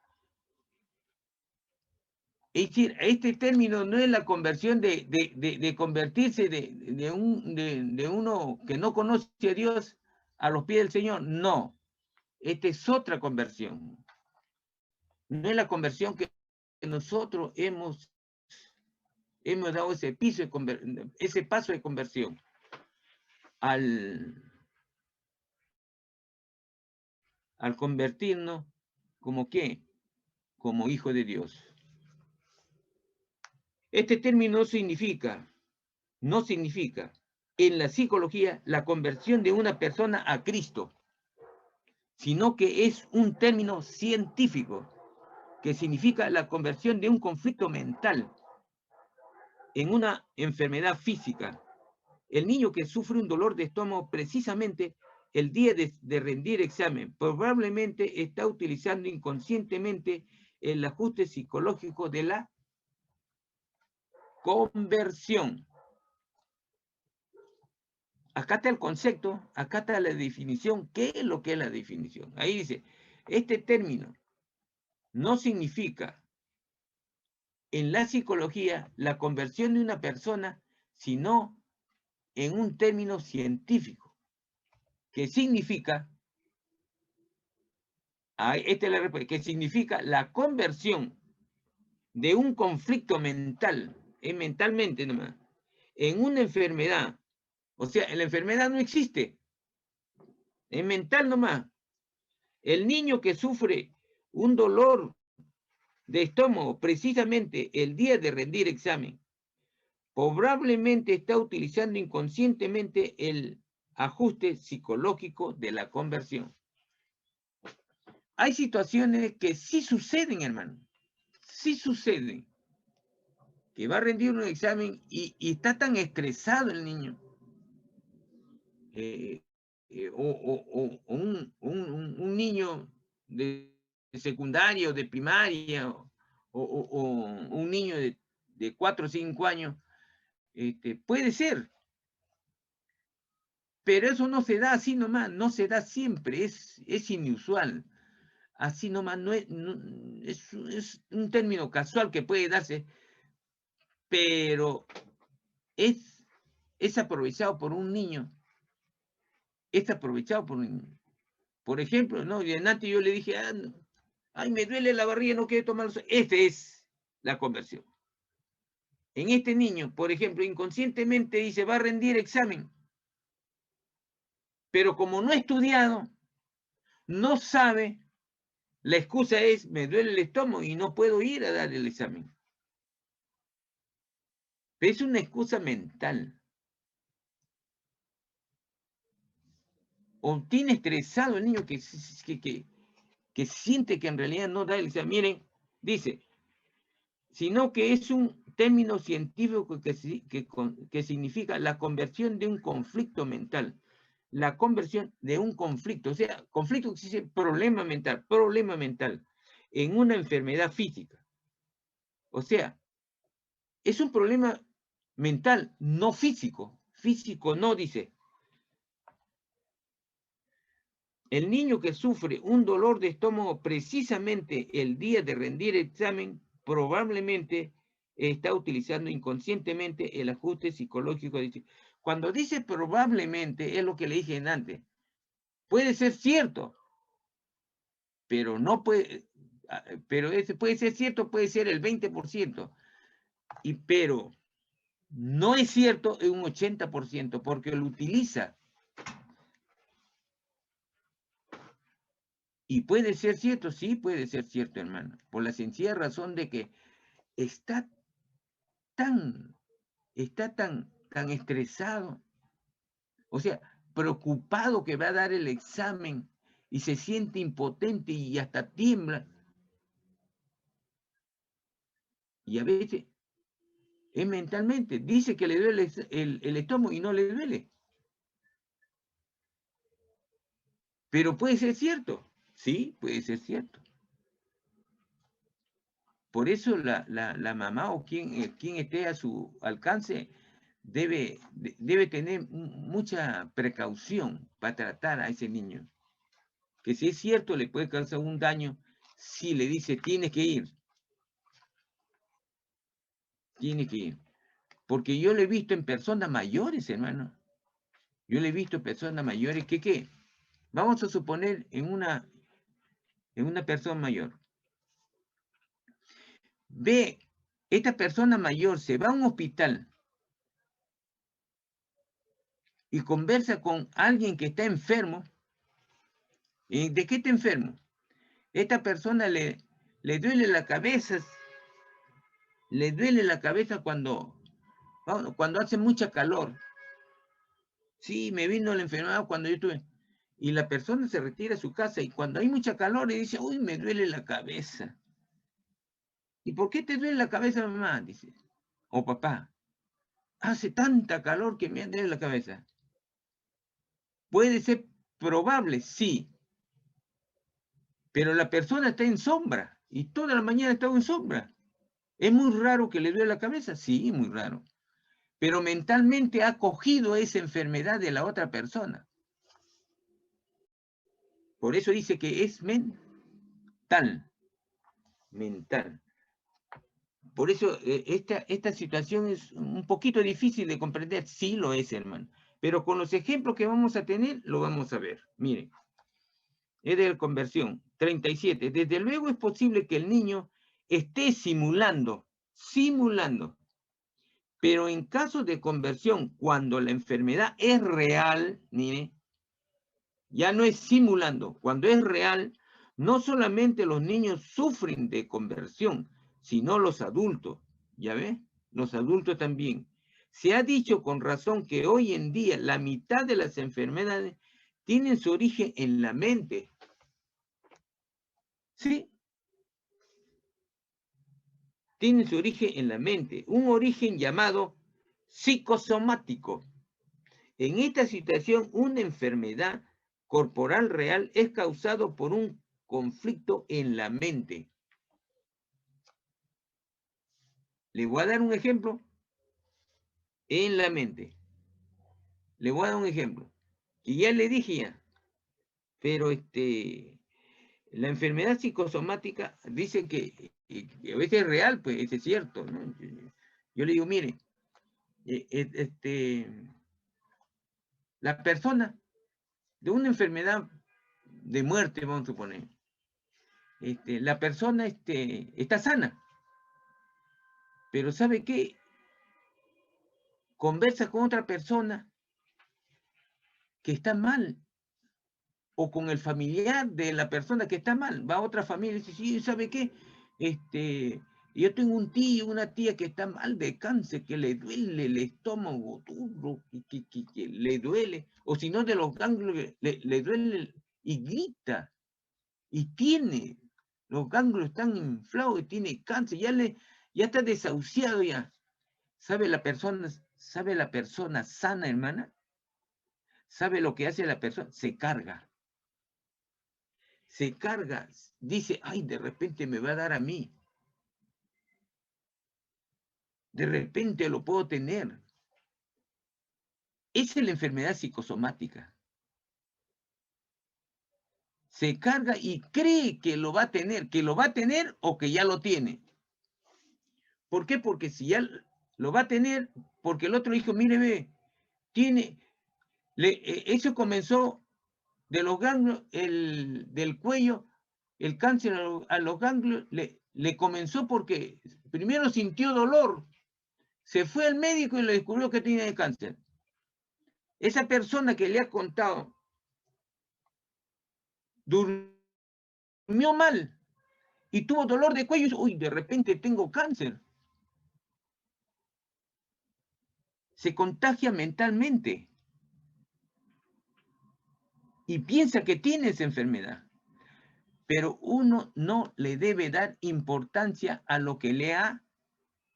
Es decir, este término no es la conversión de convertirse de uno que no conoce a Dios a los pies del Señor. No, esta es otra conversión. No es la conversión que nosotros hemos dado ese paso de conversión al convertirnos como ¿qué? Como hijo de Dios. Este término no significa en la psicología la conversión de una persona a Cristo, sino que es un término científico que significa la conversión de un conflicto mental en una enfermedad física. El niño que sufre un dolor de estómago precisamente el día de rendir examen probablemente está utilizando inconscientemente el ajuste psicológico de la conversión. Acá está el concepto, acá está la definición. ¿Qué es lo que es la definición? Ahí dice, este término no significa en la psicología la conversión de una persona, sino en un término científico, que significa, esta es la respuesta, que significa la conversión de un conflicto mental, mentalmente nomás, en una enfermedad. O sea, la enfermedad no existe, es mental nomás. El niño que sufre un dolor de estómago precisamente el día de rendir examen, probablemente está utilizando inconscientemente el ajuste psicológico de la conversión. Hay situaciones que sí suceden, hermano, sí suceden, que va a rendir un examen y está tan estresado el niño, o un niño de secundaria o de primaria, o un niño de 4 o 5 años, puede ser, pero eso no se da así nomás, no se da siempre, es inusual. Así nomás no es, es un término casual que puede darse, pero es aprovechado por un niño es aprovechado por ejemplo, ¿no? Y Nati yo le dije, ay, me duele la barriga, no quiero tomar. Esta es la conversión. En este niño, por ejemplo, inconscientemente dice, va a rendir examen. Pero como no ha estudiado, no sabe, la excusa es, me duele el estómago y no puedo ir a dar el examen. Pero es una excusa mental. O tiene estresado el niño que siente que en realidad no da el examen. Miren, dice, sino que es un término científico que significa la conversión de un conflicto mental. La conversión de un conflicto, o sea, conflicto que se dice problema mental, en una enfermedad física. O sea, es un problema mental, no físico. Físico no, dice. El niño que sufre un dolor de estómago precisamente el día de rendir examen, probablemente está utilizando inconscientemente el ajuste psicológico. Cuando dice probablemente, es lo que le dije antes. Puede ser cierto, pero no puede, pero ese puede ser cierto, puede ser el 20%, pero no es cierto en un 80%, porque lo utiliza. Y puede ser cierto, sí puede ser cierto, hermano, por la sencilla razón de que está tan estresado, o sea, preocupado que va a dar el examen y se siente impotente y hasta tiembla. Y a veces es mentalmente, dice que le duele el estómago y no le duele. Pero puede ser cierto, sí, puede ser cierto. Por eso la mamá o quien esté a su alcance debe tener mucha precaución para tratar a ese niño. Que si es cierto le puede causar un daño si le dice tienes que ir. Tiene que ir. Porque yo lo he visto en personas mayores, hermano. Yo lo he visto en personas mayores que, ¿qué? Vamos a suponer en una persona mayor. Ve, esta persona mayor se va a un hospital y conversa con alguien que está enfermo. ¿De qué está enfermo? Esta persona le duele la cabeza. Le duele la cabeza cuando hace mucha calor. Sí, me vino la enfermedad cuando yo estuve. Y la persona se retira a su casa y cuando hay mucha calor le dice, uy, me duele la cabeza. ¿Y por qué te duele la cabeza, mamá? Dice, o papá. Hace tanta calor que me duele la cabeza. Puede ser probable, sí. Pero la persona está en sombra y toda la mañana está en sombra. ¿Es muy raro que le duele la cabeza? Sí, muy raro. Pero mentalmente ha cogido esa enfermedad de la otra persona. Por eso dice que es mental. Mental. Por eso esta situación es un poquito difícil de comprender. Sí lo es, hermano. Pero con los ejemplos que vamos a tener, lo vamos a ver. Miren. Es de la conversión. 37. Desde luego es posible que el niño esté simulando. Pero en caso de conversión, cuando la enfermedad es real, mire, ya no es simulando. Cuando es real, no solamente los niños sufren de conversión, sino los adultos. ¿Ya ve? Los adultos también. Se ha dicho con razón que hoy en día la mitad de las enfermedades tienen su origen en la mente. Sí. Tienen su origen en la mente. Un origen llamado psicosomático. En esta situación, una enfermedad corporal real es causado por un conflicto en la mente. Le voy a dar un ejemplo. En la mente. Le voy a dar un ejemplo. Y ya le dije ya. Pero la enfermedad psicosomática dice que a veces es real, pues es cierto, ¿no? Yo le digo, mire, la persona de una enfermedad de muerte, vamos a suponer. La persona está sana, pero ¿sabe qué? Conversa con otra persona que está mal, o con el familiar de la persona que está mal. Va a otra familia y dice, sí, ¿sabe qué? Yo tengo un tío, una tía que está mal de cáncer, que le duele el estómago duro, que le duele, o si no de los ganglios, le duele y grita, y tiene, los ganglios están inflados y tiene cáncer, ya está desahuciado ya. ¿Sabe la persona sana, hermana? ¿Sabe lo que hace la persona? Se carga, dice, ay, de repente me va a dar a mí. De repente lo puedo tener. Esa es la enfermedad psicosomática. Se carga y cree que lo va a tener o que ya lo tiene. ¿Por qué? Porque si ya lo va a tener, porque el otro dijo, mire, ve, eso comenzó de los ganglios, del cuello, el cáncer a los ganglios, le comenzó porque primero sintió dolor, se fue al médico y le descubrió que tenía cáncer. Esa persona que le ha contado durmió mal y tuvo dolor de cuello y dice, uy, de repente tengo cáncer. Se contagia mentalmente y piensa que tiene esa enfermedad. Pero uno no le debe dar importancia a lo que le ha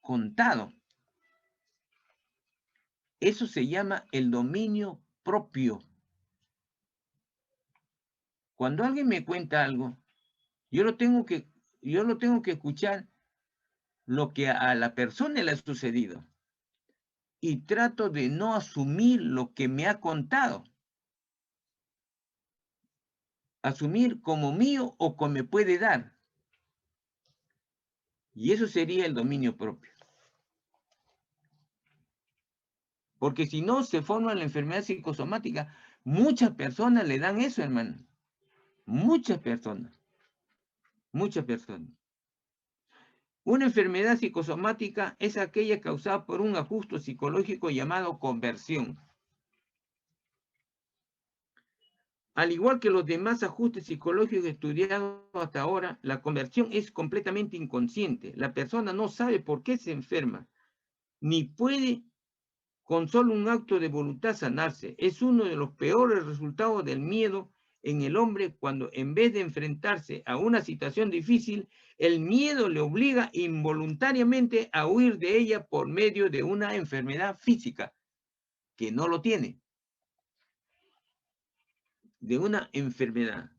contado. Eso se llama el dominio propio. Cuando alguien me cuenta algo, yo lo tengo que escuchar lo que a la persona le ha sucedido. Y trato de no asumir lo que me ha contado. Asumir como mío o como me puede dar. Y eso sería el dominio propio. Porque si no se forma la enfermedad psicosomática, muchas personas le dan eso, hermano. Muchas personas. Muchas personas. Una enfermedad psicosomática es aquella causada por un ajuste psicológico llamado conversión. Al igual que los demás ajustes psicológicos estudiados hasta ahora, la conversión es completamente inconsciente. La persona no sabe por qué se enferma, ni puede con solo un acto de voluntad sanarse. Es uno de los peores resultados del miedo en el hombre cuando en vez de enfrentarse a una situación difícil, el miedo le obliga involuntariamente a huir de ella por medio de una enfermedad física que no lo tiene. De una enfermedad.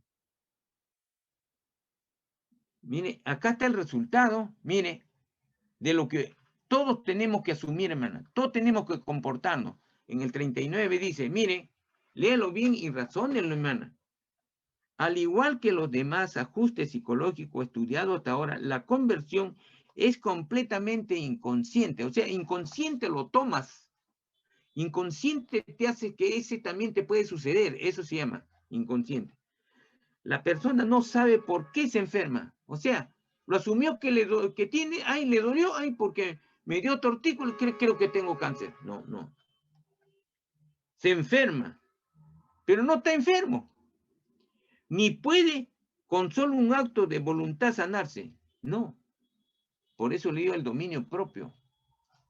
Mire, acá está el resultado, mire, de lo que todos tenemos que asumir, hermana. Todos tenemos que comportarnos. En el 39 dice, mire, léalo bien y razónenlo, hermana. Al igual que los demás ajustes psicológicos estudiados hasta ahora, la conversión es completamente inconsciente. O sea, inconsciente lo tomas. Inconsciente te hace que ese también te puede suceder. Eso se llama inconsciente. La persona no sabe por qué se enferma. O sea, lo asumió que tiene, ay, le dolió, ay, porque me dio tortícolis, creo que tengo cáncer. No, no. Se enferma, pero no está enfermo. Ni puede con solo un acto de voluntad sanarse. No. Por eso le digo el dominio propio.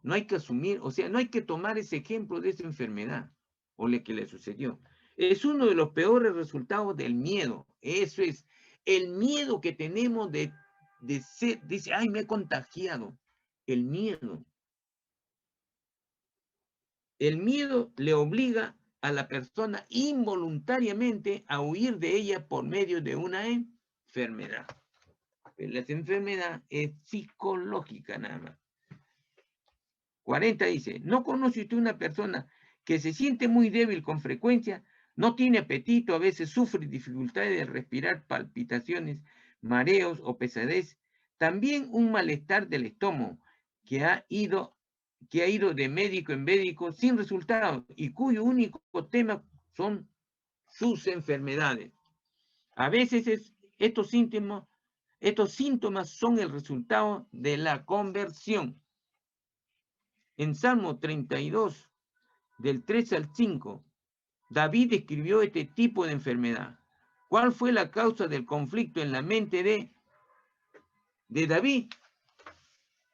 No hay que asumir, o sea, no hay que tomar ese ejemplo de esa enfermedad o lo que le sucedió. Es uno de los peores resultados del miedo. Eso es el miedo que tenemos de ser, dice, ay, me he contagiado. El miedo. El miedo le obliga a la persona involuntariamente a huir de ella por medio de una enfermedad. Pero la enfermedad es psicológica nada más. 40 dice, ¿no conoce usted una persona que se siente muy débil con frecuencia, no tiene apetito, a veces sufre dificultades de respirar, palpitaciones, mareos o pesadez? También un malestar del estómago que ha ido de médico en médico sin resultados y cuyo único tema son sus enfermedades. A veces estos síntomas son el resultado de la conversión. En Salmo 32, del 3 al 5, David describió este tipo de enfermedad. ¿Cuál fue la causa del conflicto en la mente de David?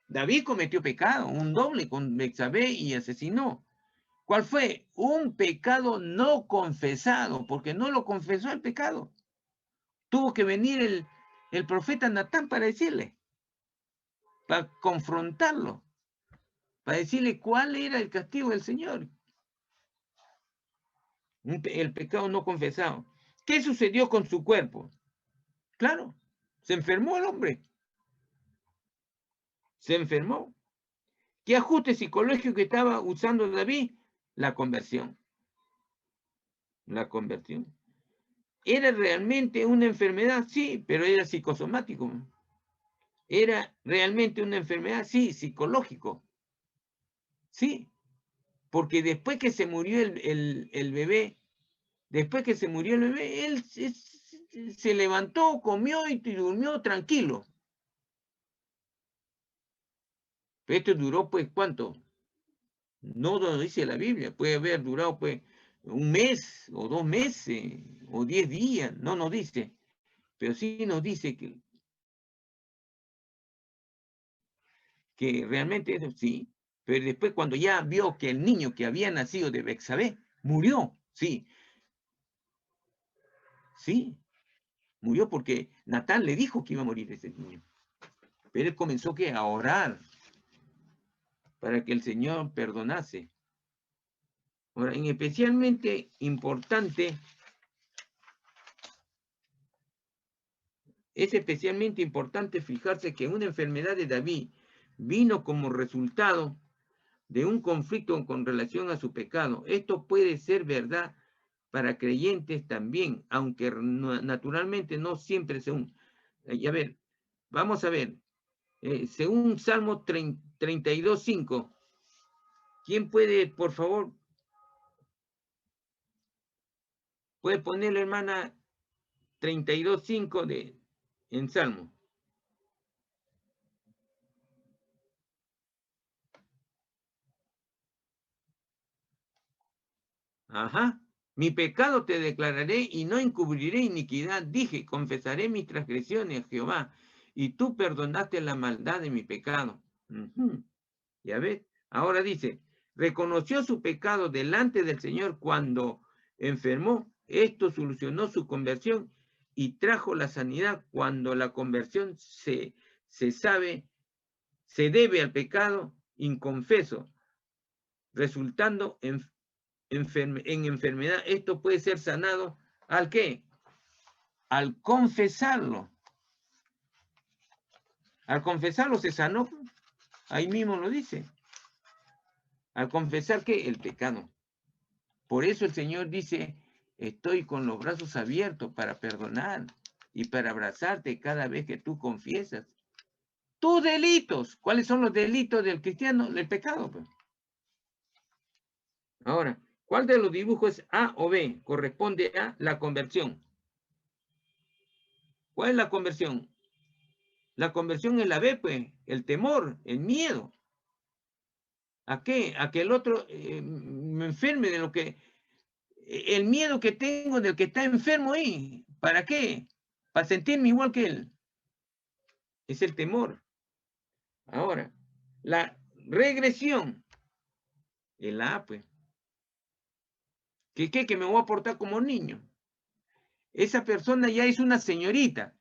David cometió pecado, un doble con Betsabé y asesinó. ¿Cuál fue? Un pecado no confesado, porque no lo confesó el pecado. Tuvo que venir el profeta Natán para decirle, para confrontarlo, para decirle cuál era el castigo del Señor. El pecado no confesado. ¿Qué sucedió con su cuerpo? Claro, se enfermó el hombre. Se enfermó. ¿Qué ajuste psicológico que estaba usando David? La conversión. La conversión. ¿Era realmente una enfermedad? Sí, pero era psicosomático. ¿Era realmente una enfermedad? Sí, psicológico. Sí, porque después que se murió el bebé, él se levantó, comió y durmió tranquilo. Pero esto duró, pues, ¿cuánto? No lo dice la Biblia. Puede haber durado, pues, un mes o 2 meses o 10 días. No nos dice. Pero sí nos dice que realmente eso sí. Pero después cuando ya vio que el niño que había nacido de Betsabé murió, sí. Sí, murió porque Natán le dijo que iba a morir ese niño. Pero él comenzó a orar para que el Señor perdonase. Ahora, especialmente importante, es especialmente importante fijarse que una enfermedad de David vino como resultado de un conflicto con relación a su pecado. Esto puede ser verdad para creyentes también, aunque naturalmente no siempre según. A ver, vamos a ver. Según Salmo 32:5, ¿quién puede, por favor, puede ponerle, hermana, 32:5 en Salmo? Ajá. Mi pecado te declararé y no encubriré iniquidad. Dije, confesaré mis transgresiones a Jehová, y tú perdonaste la maldad de mi pecado. Ya ves. Ahora dice, reconoció su pecado delante del Señor cuando enfermó. Esto solucionó su conversión y trajo la sanidad. Cuando la conversión se debe al pecado inconfeso, resultando en enfermedad. Esto puede ser sanado ¿al qué? Al confesarlo. Al confesarlo se sanó. Ahí mismo lo dice. Al confesar ¿qué? El pecado. Por eso el Señor dice, estoy con los brazos abiertos para perdonar y para abrazarte cada vez que tú confiesas tus delitos. ¿Cuáles son los delitos del cristiano? El pecado. Pues. Ahora, ¿cuál de los dibujos A o B corresponde a la conversión? ¿Cuál es la conversión? La conversión es la B, pues, el temor, el miedo. ¿A qué? A que el otro me enferme de lo que... El miedo que tengo del que está enfermo ahí. ¿Para qué? Para sentirme igual que él. Es el temor. Ahora, la regresión. El A, pues. Que me voy a portar como niño. Esa persona ya es una señorita,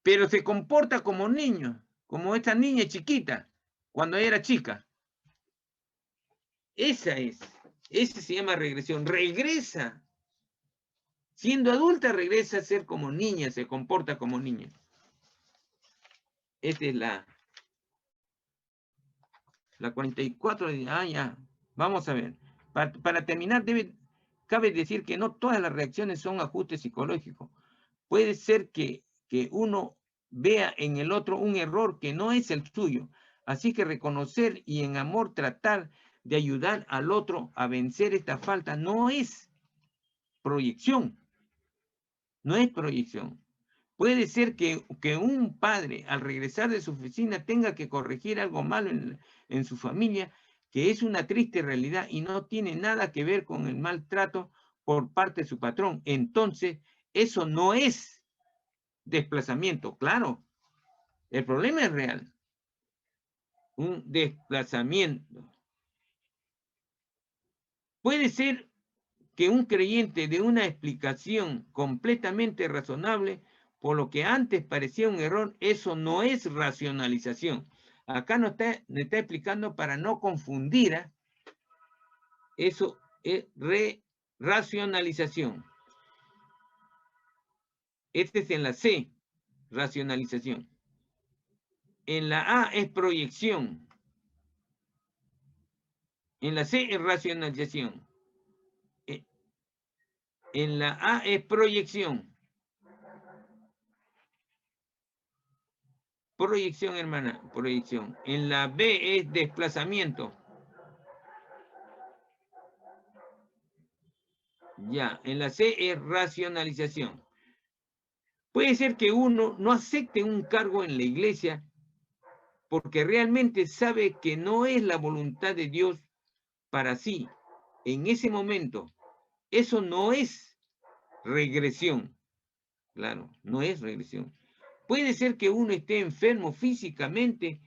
pero se comporta como niño, como esta niña chiquita, cuando era chica. Ese se llama regresión. Regresa. Siendo adulta, regresa a ser como niña, se comporta como niña. Esta es la 44. Ya. Vamos a ver. Para terminar, cabe decir que no todas las reacciones son ajustes psicológicos. Puede ser que uno vea en el otro un error que no es el suyo. Así que reconocer y en amor tratar de ayudar al otro a vencer esta falta no es proyección. No es proyección. Puede ser que un padre al regresar de su oficina tenga que corregir algo malo en su familia, que es una triste realidad y no tiene nada que ver con el maltrato por parte de su patrón. Entonces, eso no es desplazamiento, claro. El problema es real. Un desplazamiento. Puede ser que un creyente dé una explicación completamente razonable por lo que antes parecía un error. Eso no es racionalización. Acá nos está explicando para no confundir. Eso es racionalización. Este es en la C, racionalización. En la A es proyección. En la C es racionalización. En la A es proyección. Proyección, hermana, proyección. En la B es desplazamiento. Ya, en la C es racionalización. Puede ser que uno no acepte un cargo en la iglesia porque realmente sabe que no es la voluntad de Dios para sí. En ese momento, eso no es regresión. Claro, no es regresión. Puede ser que uno esté enfermo físicamente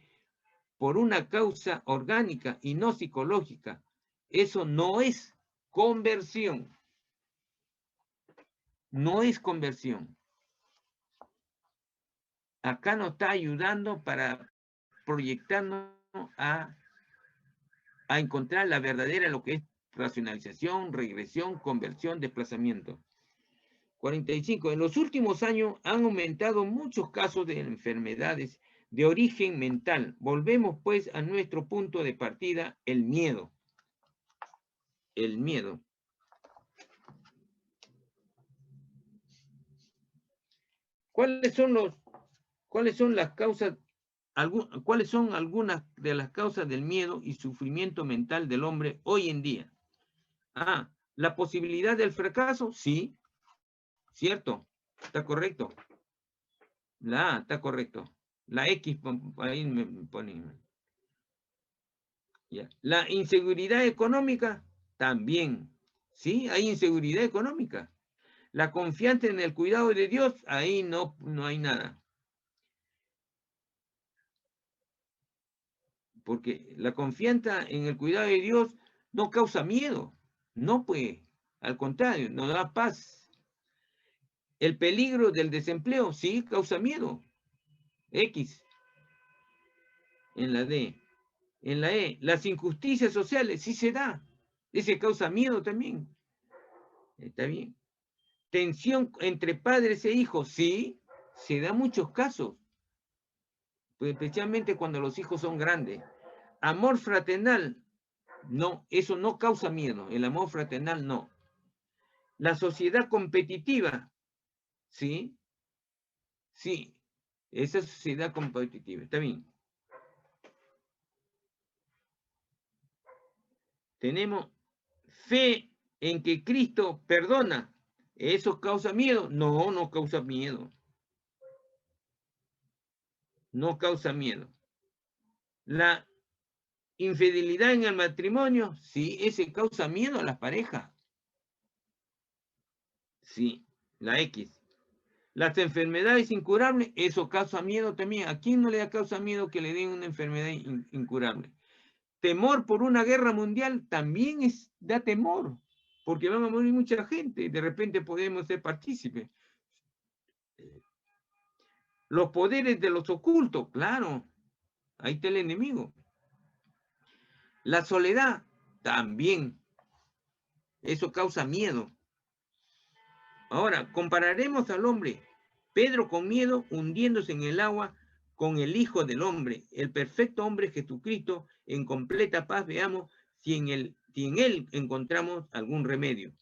por una causa orgánica y no psicológica. Eso no es conversión. No es conversión. Acá nos está ayudando para proyectarnos a encontrar la verdadera, lo que es racionalización, regresión, conversión, desplazamiento. 45. En los últimos años han aumentado muchos casos de enfermedades de origen mental. Volvemos pues a nuestro punto de partida, el miedo. El miedo. ¿Cuáles son las causas? ¿Cuáles son algunas de las causas del miedo y sufrimiento mental del hombre hoy en día? Ah, la posibilidad del fracaso, sí, cierto, está correcto. La A está correcto. La X, ahí me ponen. Ya. La inseguridad económica, también. Sí, hay inseguridad económica. La confianza en el cuidado de Dios, ahí no hay nada. Porque la confianza en el cuidado de Dios no causa miedo. No, pues, al contrario, nos da paz. El peligro del desempleo, sí, causa miedo. X. En la D. En la E, las injusticias sociales, sí se da. Ese causa miedo también. Está bien. Tensión entre padres e hijos, sí, se da muchos casos. Pues especialmente cuando los hijos son grandes. Amor fraternal, no, eso no causa miedo. El amor fraternal no. La sociedad competitiva, sí, sí, esa sociedad competitiva, está bien. Tenemos fe en que Cristo perdona. ¿Eso causa miedo? No, no causa miedo. No causa miedo. La infidelidad en el matrimonio, sí, ese causa miedo a las parejas. Sí, la X. Las enfermedades incurables, eso causa miedo también. ¿A quién no le da causa miedo que le den una enfermedad incurable? Temor por una guerra mundial también da temor, porque van a morir mucha gente, de repente podemos ser partícipes. Los poderes de los ocultos, claro, ahí está el enemigo. La soledad, también, eso causa miedo. Ahora, compararemos al hombre, Pedro con miedo, hundiéndose en el agua, con el Hijo del Hombre, el perfecto hombre Jesucristo, en completa paz. Veamos si en él encontramos algún remedio.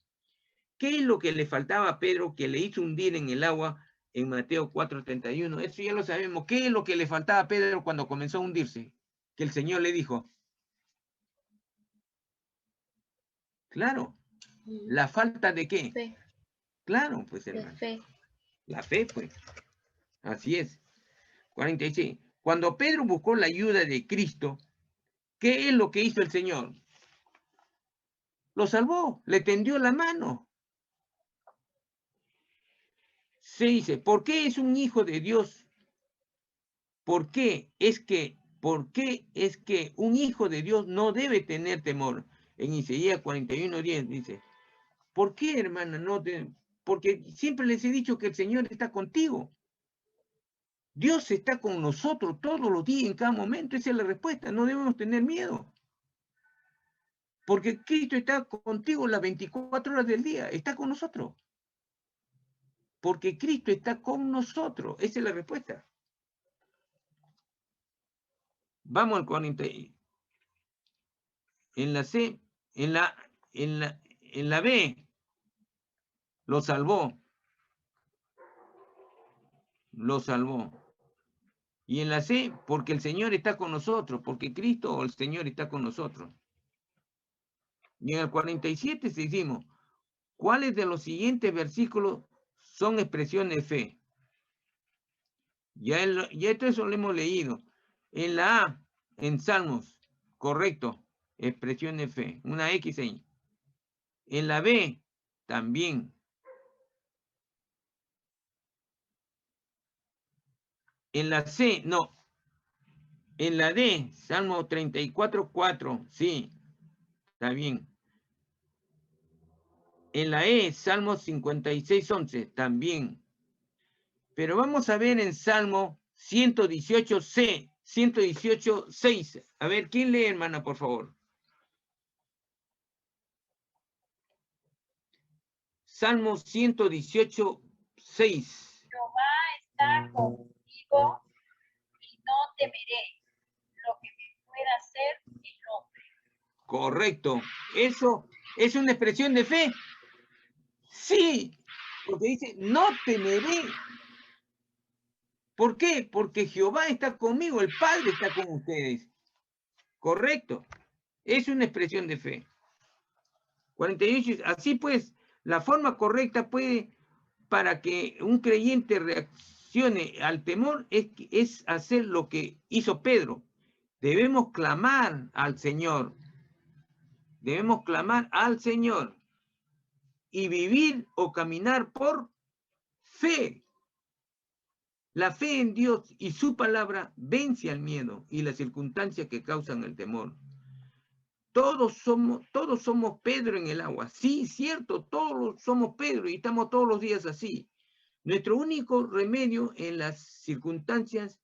¿Qué es lo que le faltaba a Pedro que le hizo hundir en el agua en Mateo 4:31? Eso ya lo sabemos. ¿Qué es lo que le faltaba a Pedro cuando comenzó a hundirse? Que el Señor le dijo. Claro. ¿La falta de qué? Fe. Claro, pues, De hermano. fe. La fe, pues. Así es. 46. Cuando Pedro buscó la ayuda de Cristo, ¿qué es lo que hizo el Señor? Lo salvó, le tendió la mano. Se dice, ¿por qué es un hijo de Dios? ¿Por qué es que un hijo de Dios no debe tener temor? En Isaías 41:10 dice, ¿por qué, hermana? Porque siempre les he dicho que el Señor está contigo. Dios está con nosotros todos los días, en cada momento. Esa es la respuesta. No debemos tener miedo. Porque Cristo está contigo las 24 horas del día. Está con nosotros. Porque Cristo está con nosotros. Esa es la respuesta. Vamos al 40. En la C, en la B, lo salvó. Lo salvó. Y en la C, porque el Señor está con nosotros, porque Cristo o el Señor está con nosotros. Y en el 47 decimos, ¿cuáles de los siguientes versículos son expresiones de fe? Ya eso lo hemos leído. En la A, en Salmos, correcto, expresión de fe, una X ahí. En la B, también. En la C, no. En la D, Salmo 34:4, sí, está bien. En la E, Salmo 56:11, también. Pero vamos a ver en Salmo 118C, 118:6. A ver, ¿quién lee, hermana, por favor? Salmo 118:6. Jehová está contigo y no temeré lo que me pueda hacer el hombre. Correcto. ¿Eso es una expresión de fe? Sí, porque dice, no temeré. ¿Por qué? Porque Jehová está conmigo, el Padre está con ustedes. Correcto. Es una expresión de fe. 48. Así pues, la forma correcta para que un creyente reaccione al temor es hacer lo que hizo Pedro. Debemos clamar al Señor. Debemos clamar al Señor y vivir o caminar por fe. La fe en Dios y su palabra vence al miedo y las circunstancias que causan el temor. Todos somos Pedro en el agua. Sí, cierto, todos somos Pedro y estamos todos los días así. Nuestro único remedio en las circunstancias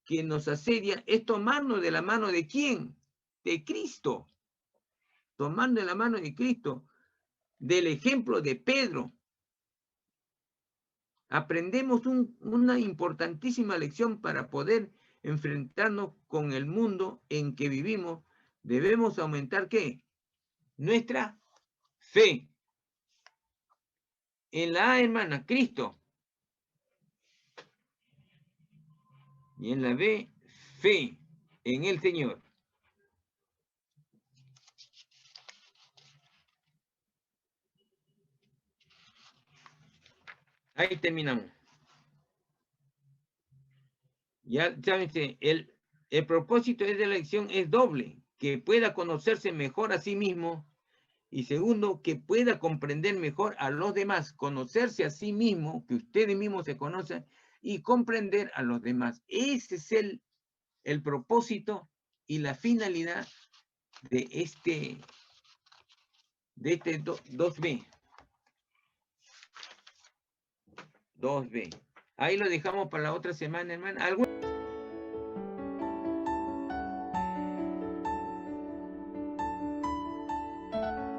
que nos asedian es tomarnos de la mano de ¿quién? De Cristo. Tomando de la mano de Cristo, del ejemplo de Pedro. Aprendemos una importantísima lección para poder enfrentarnos con el mundo en que vivimos. Debemos aumentar ¿qué? Nuestra fe. En la A, hermana, Cristo. Y en la B, fe en el Señor. Ahí terminamos. Ya saben, el propósito de la lección es doble, que pueda conocerse mejor a sí mismo y segundo, que pueda comprender mejor a los demás, conocerse a sí mismo, que ustedes mismos se conocen y comprender a los demás. Ese es el propósito y la finalidad de este 2B. 2B. Ahí lo dejamos para la otra semana, hermana.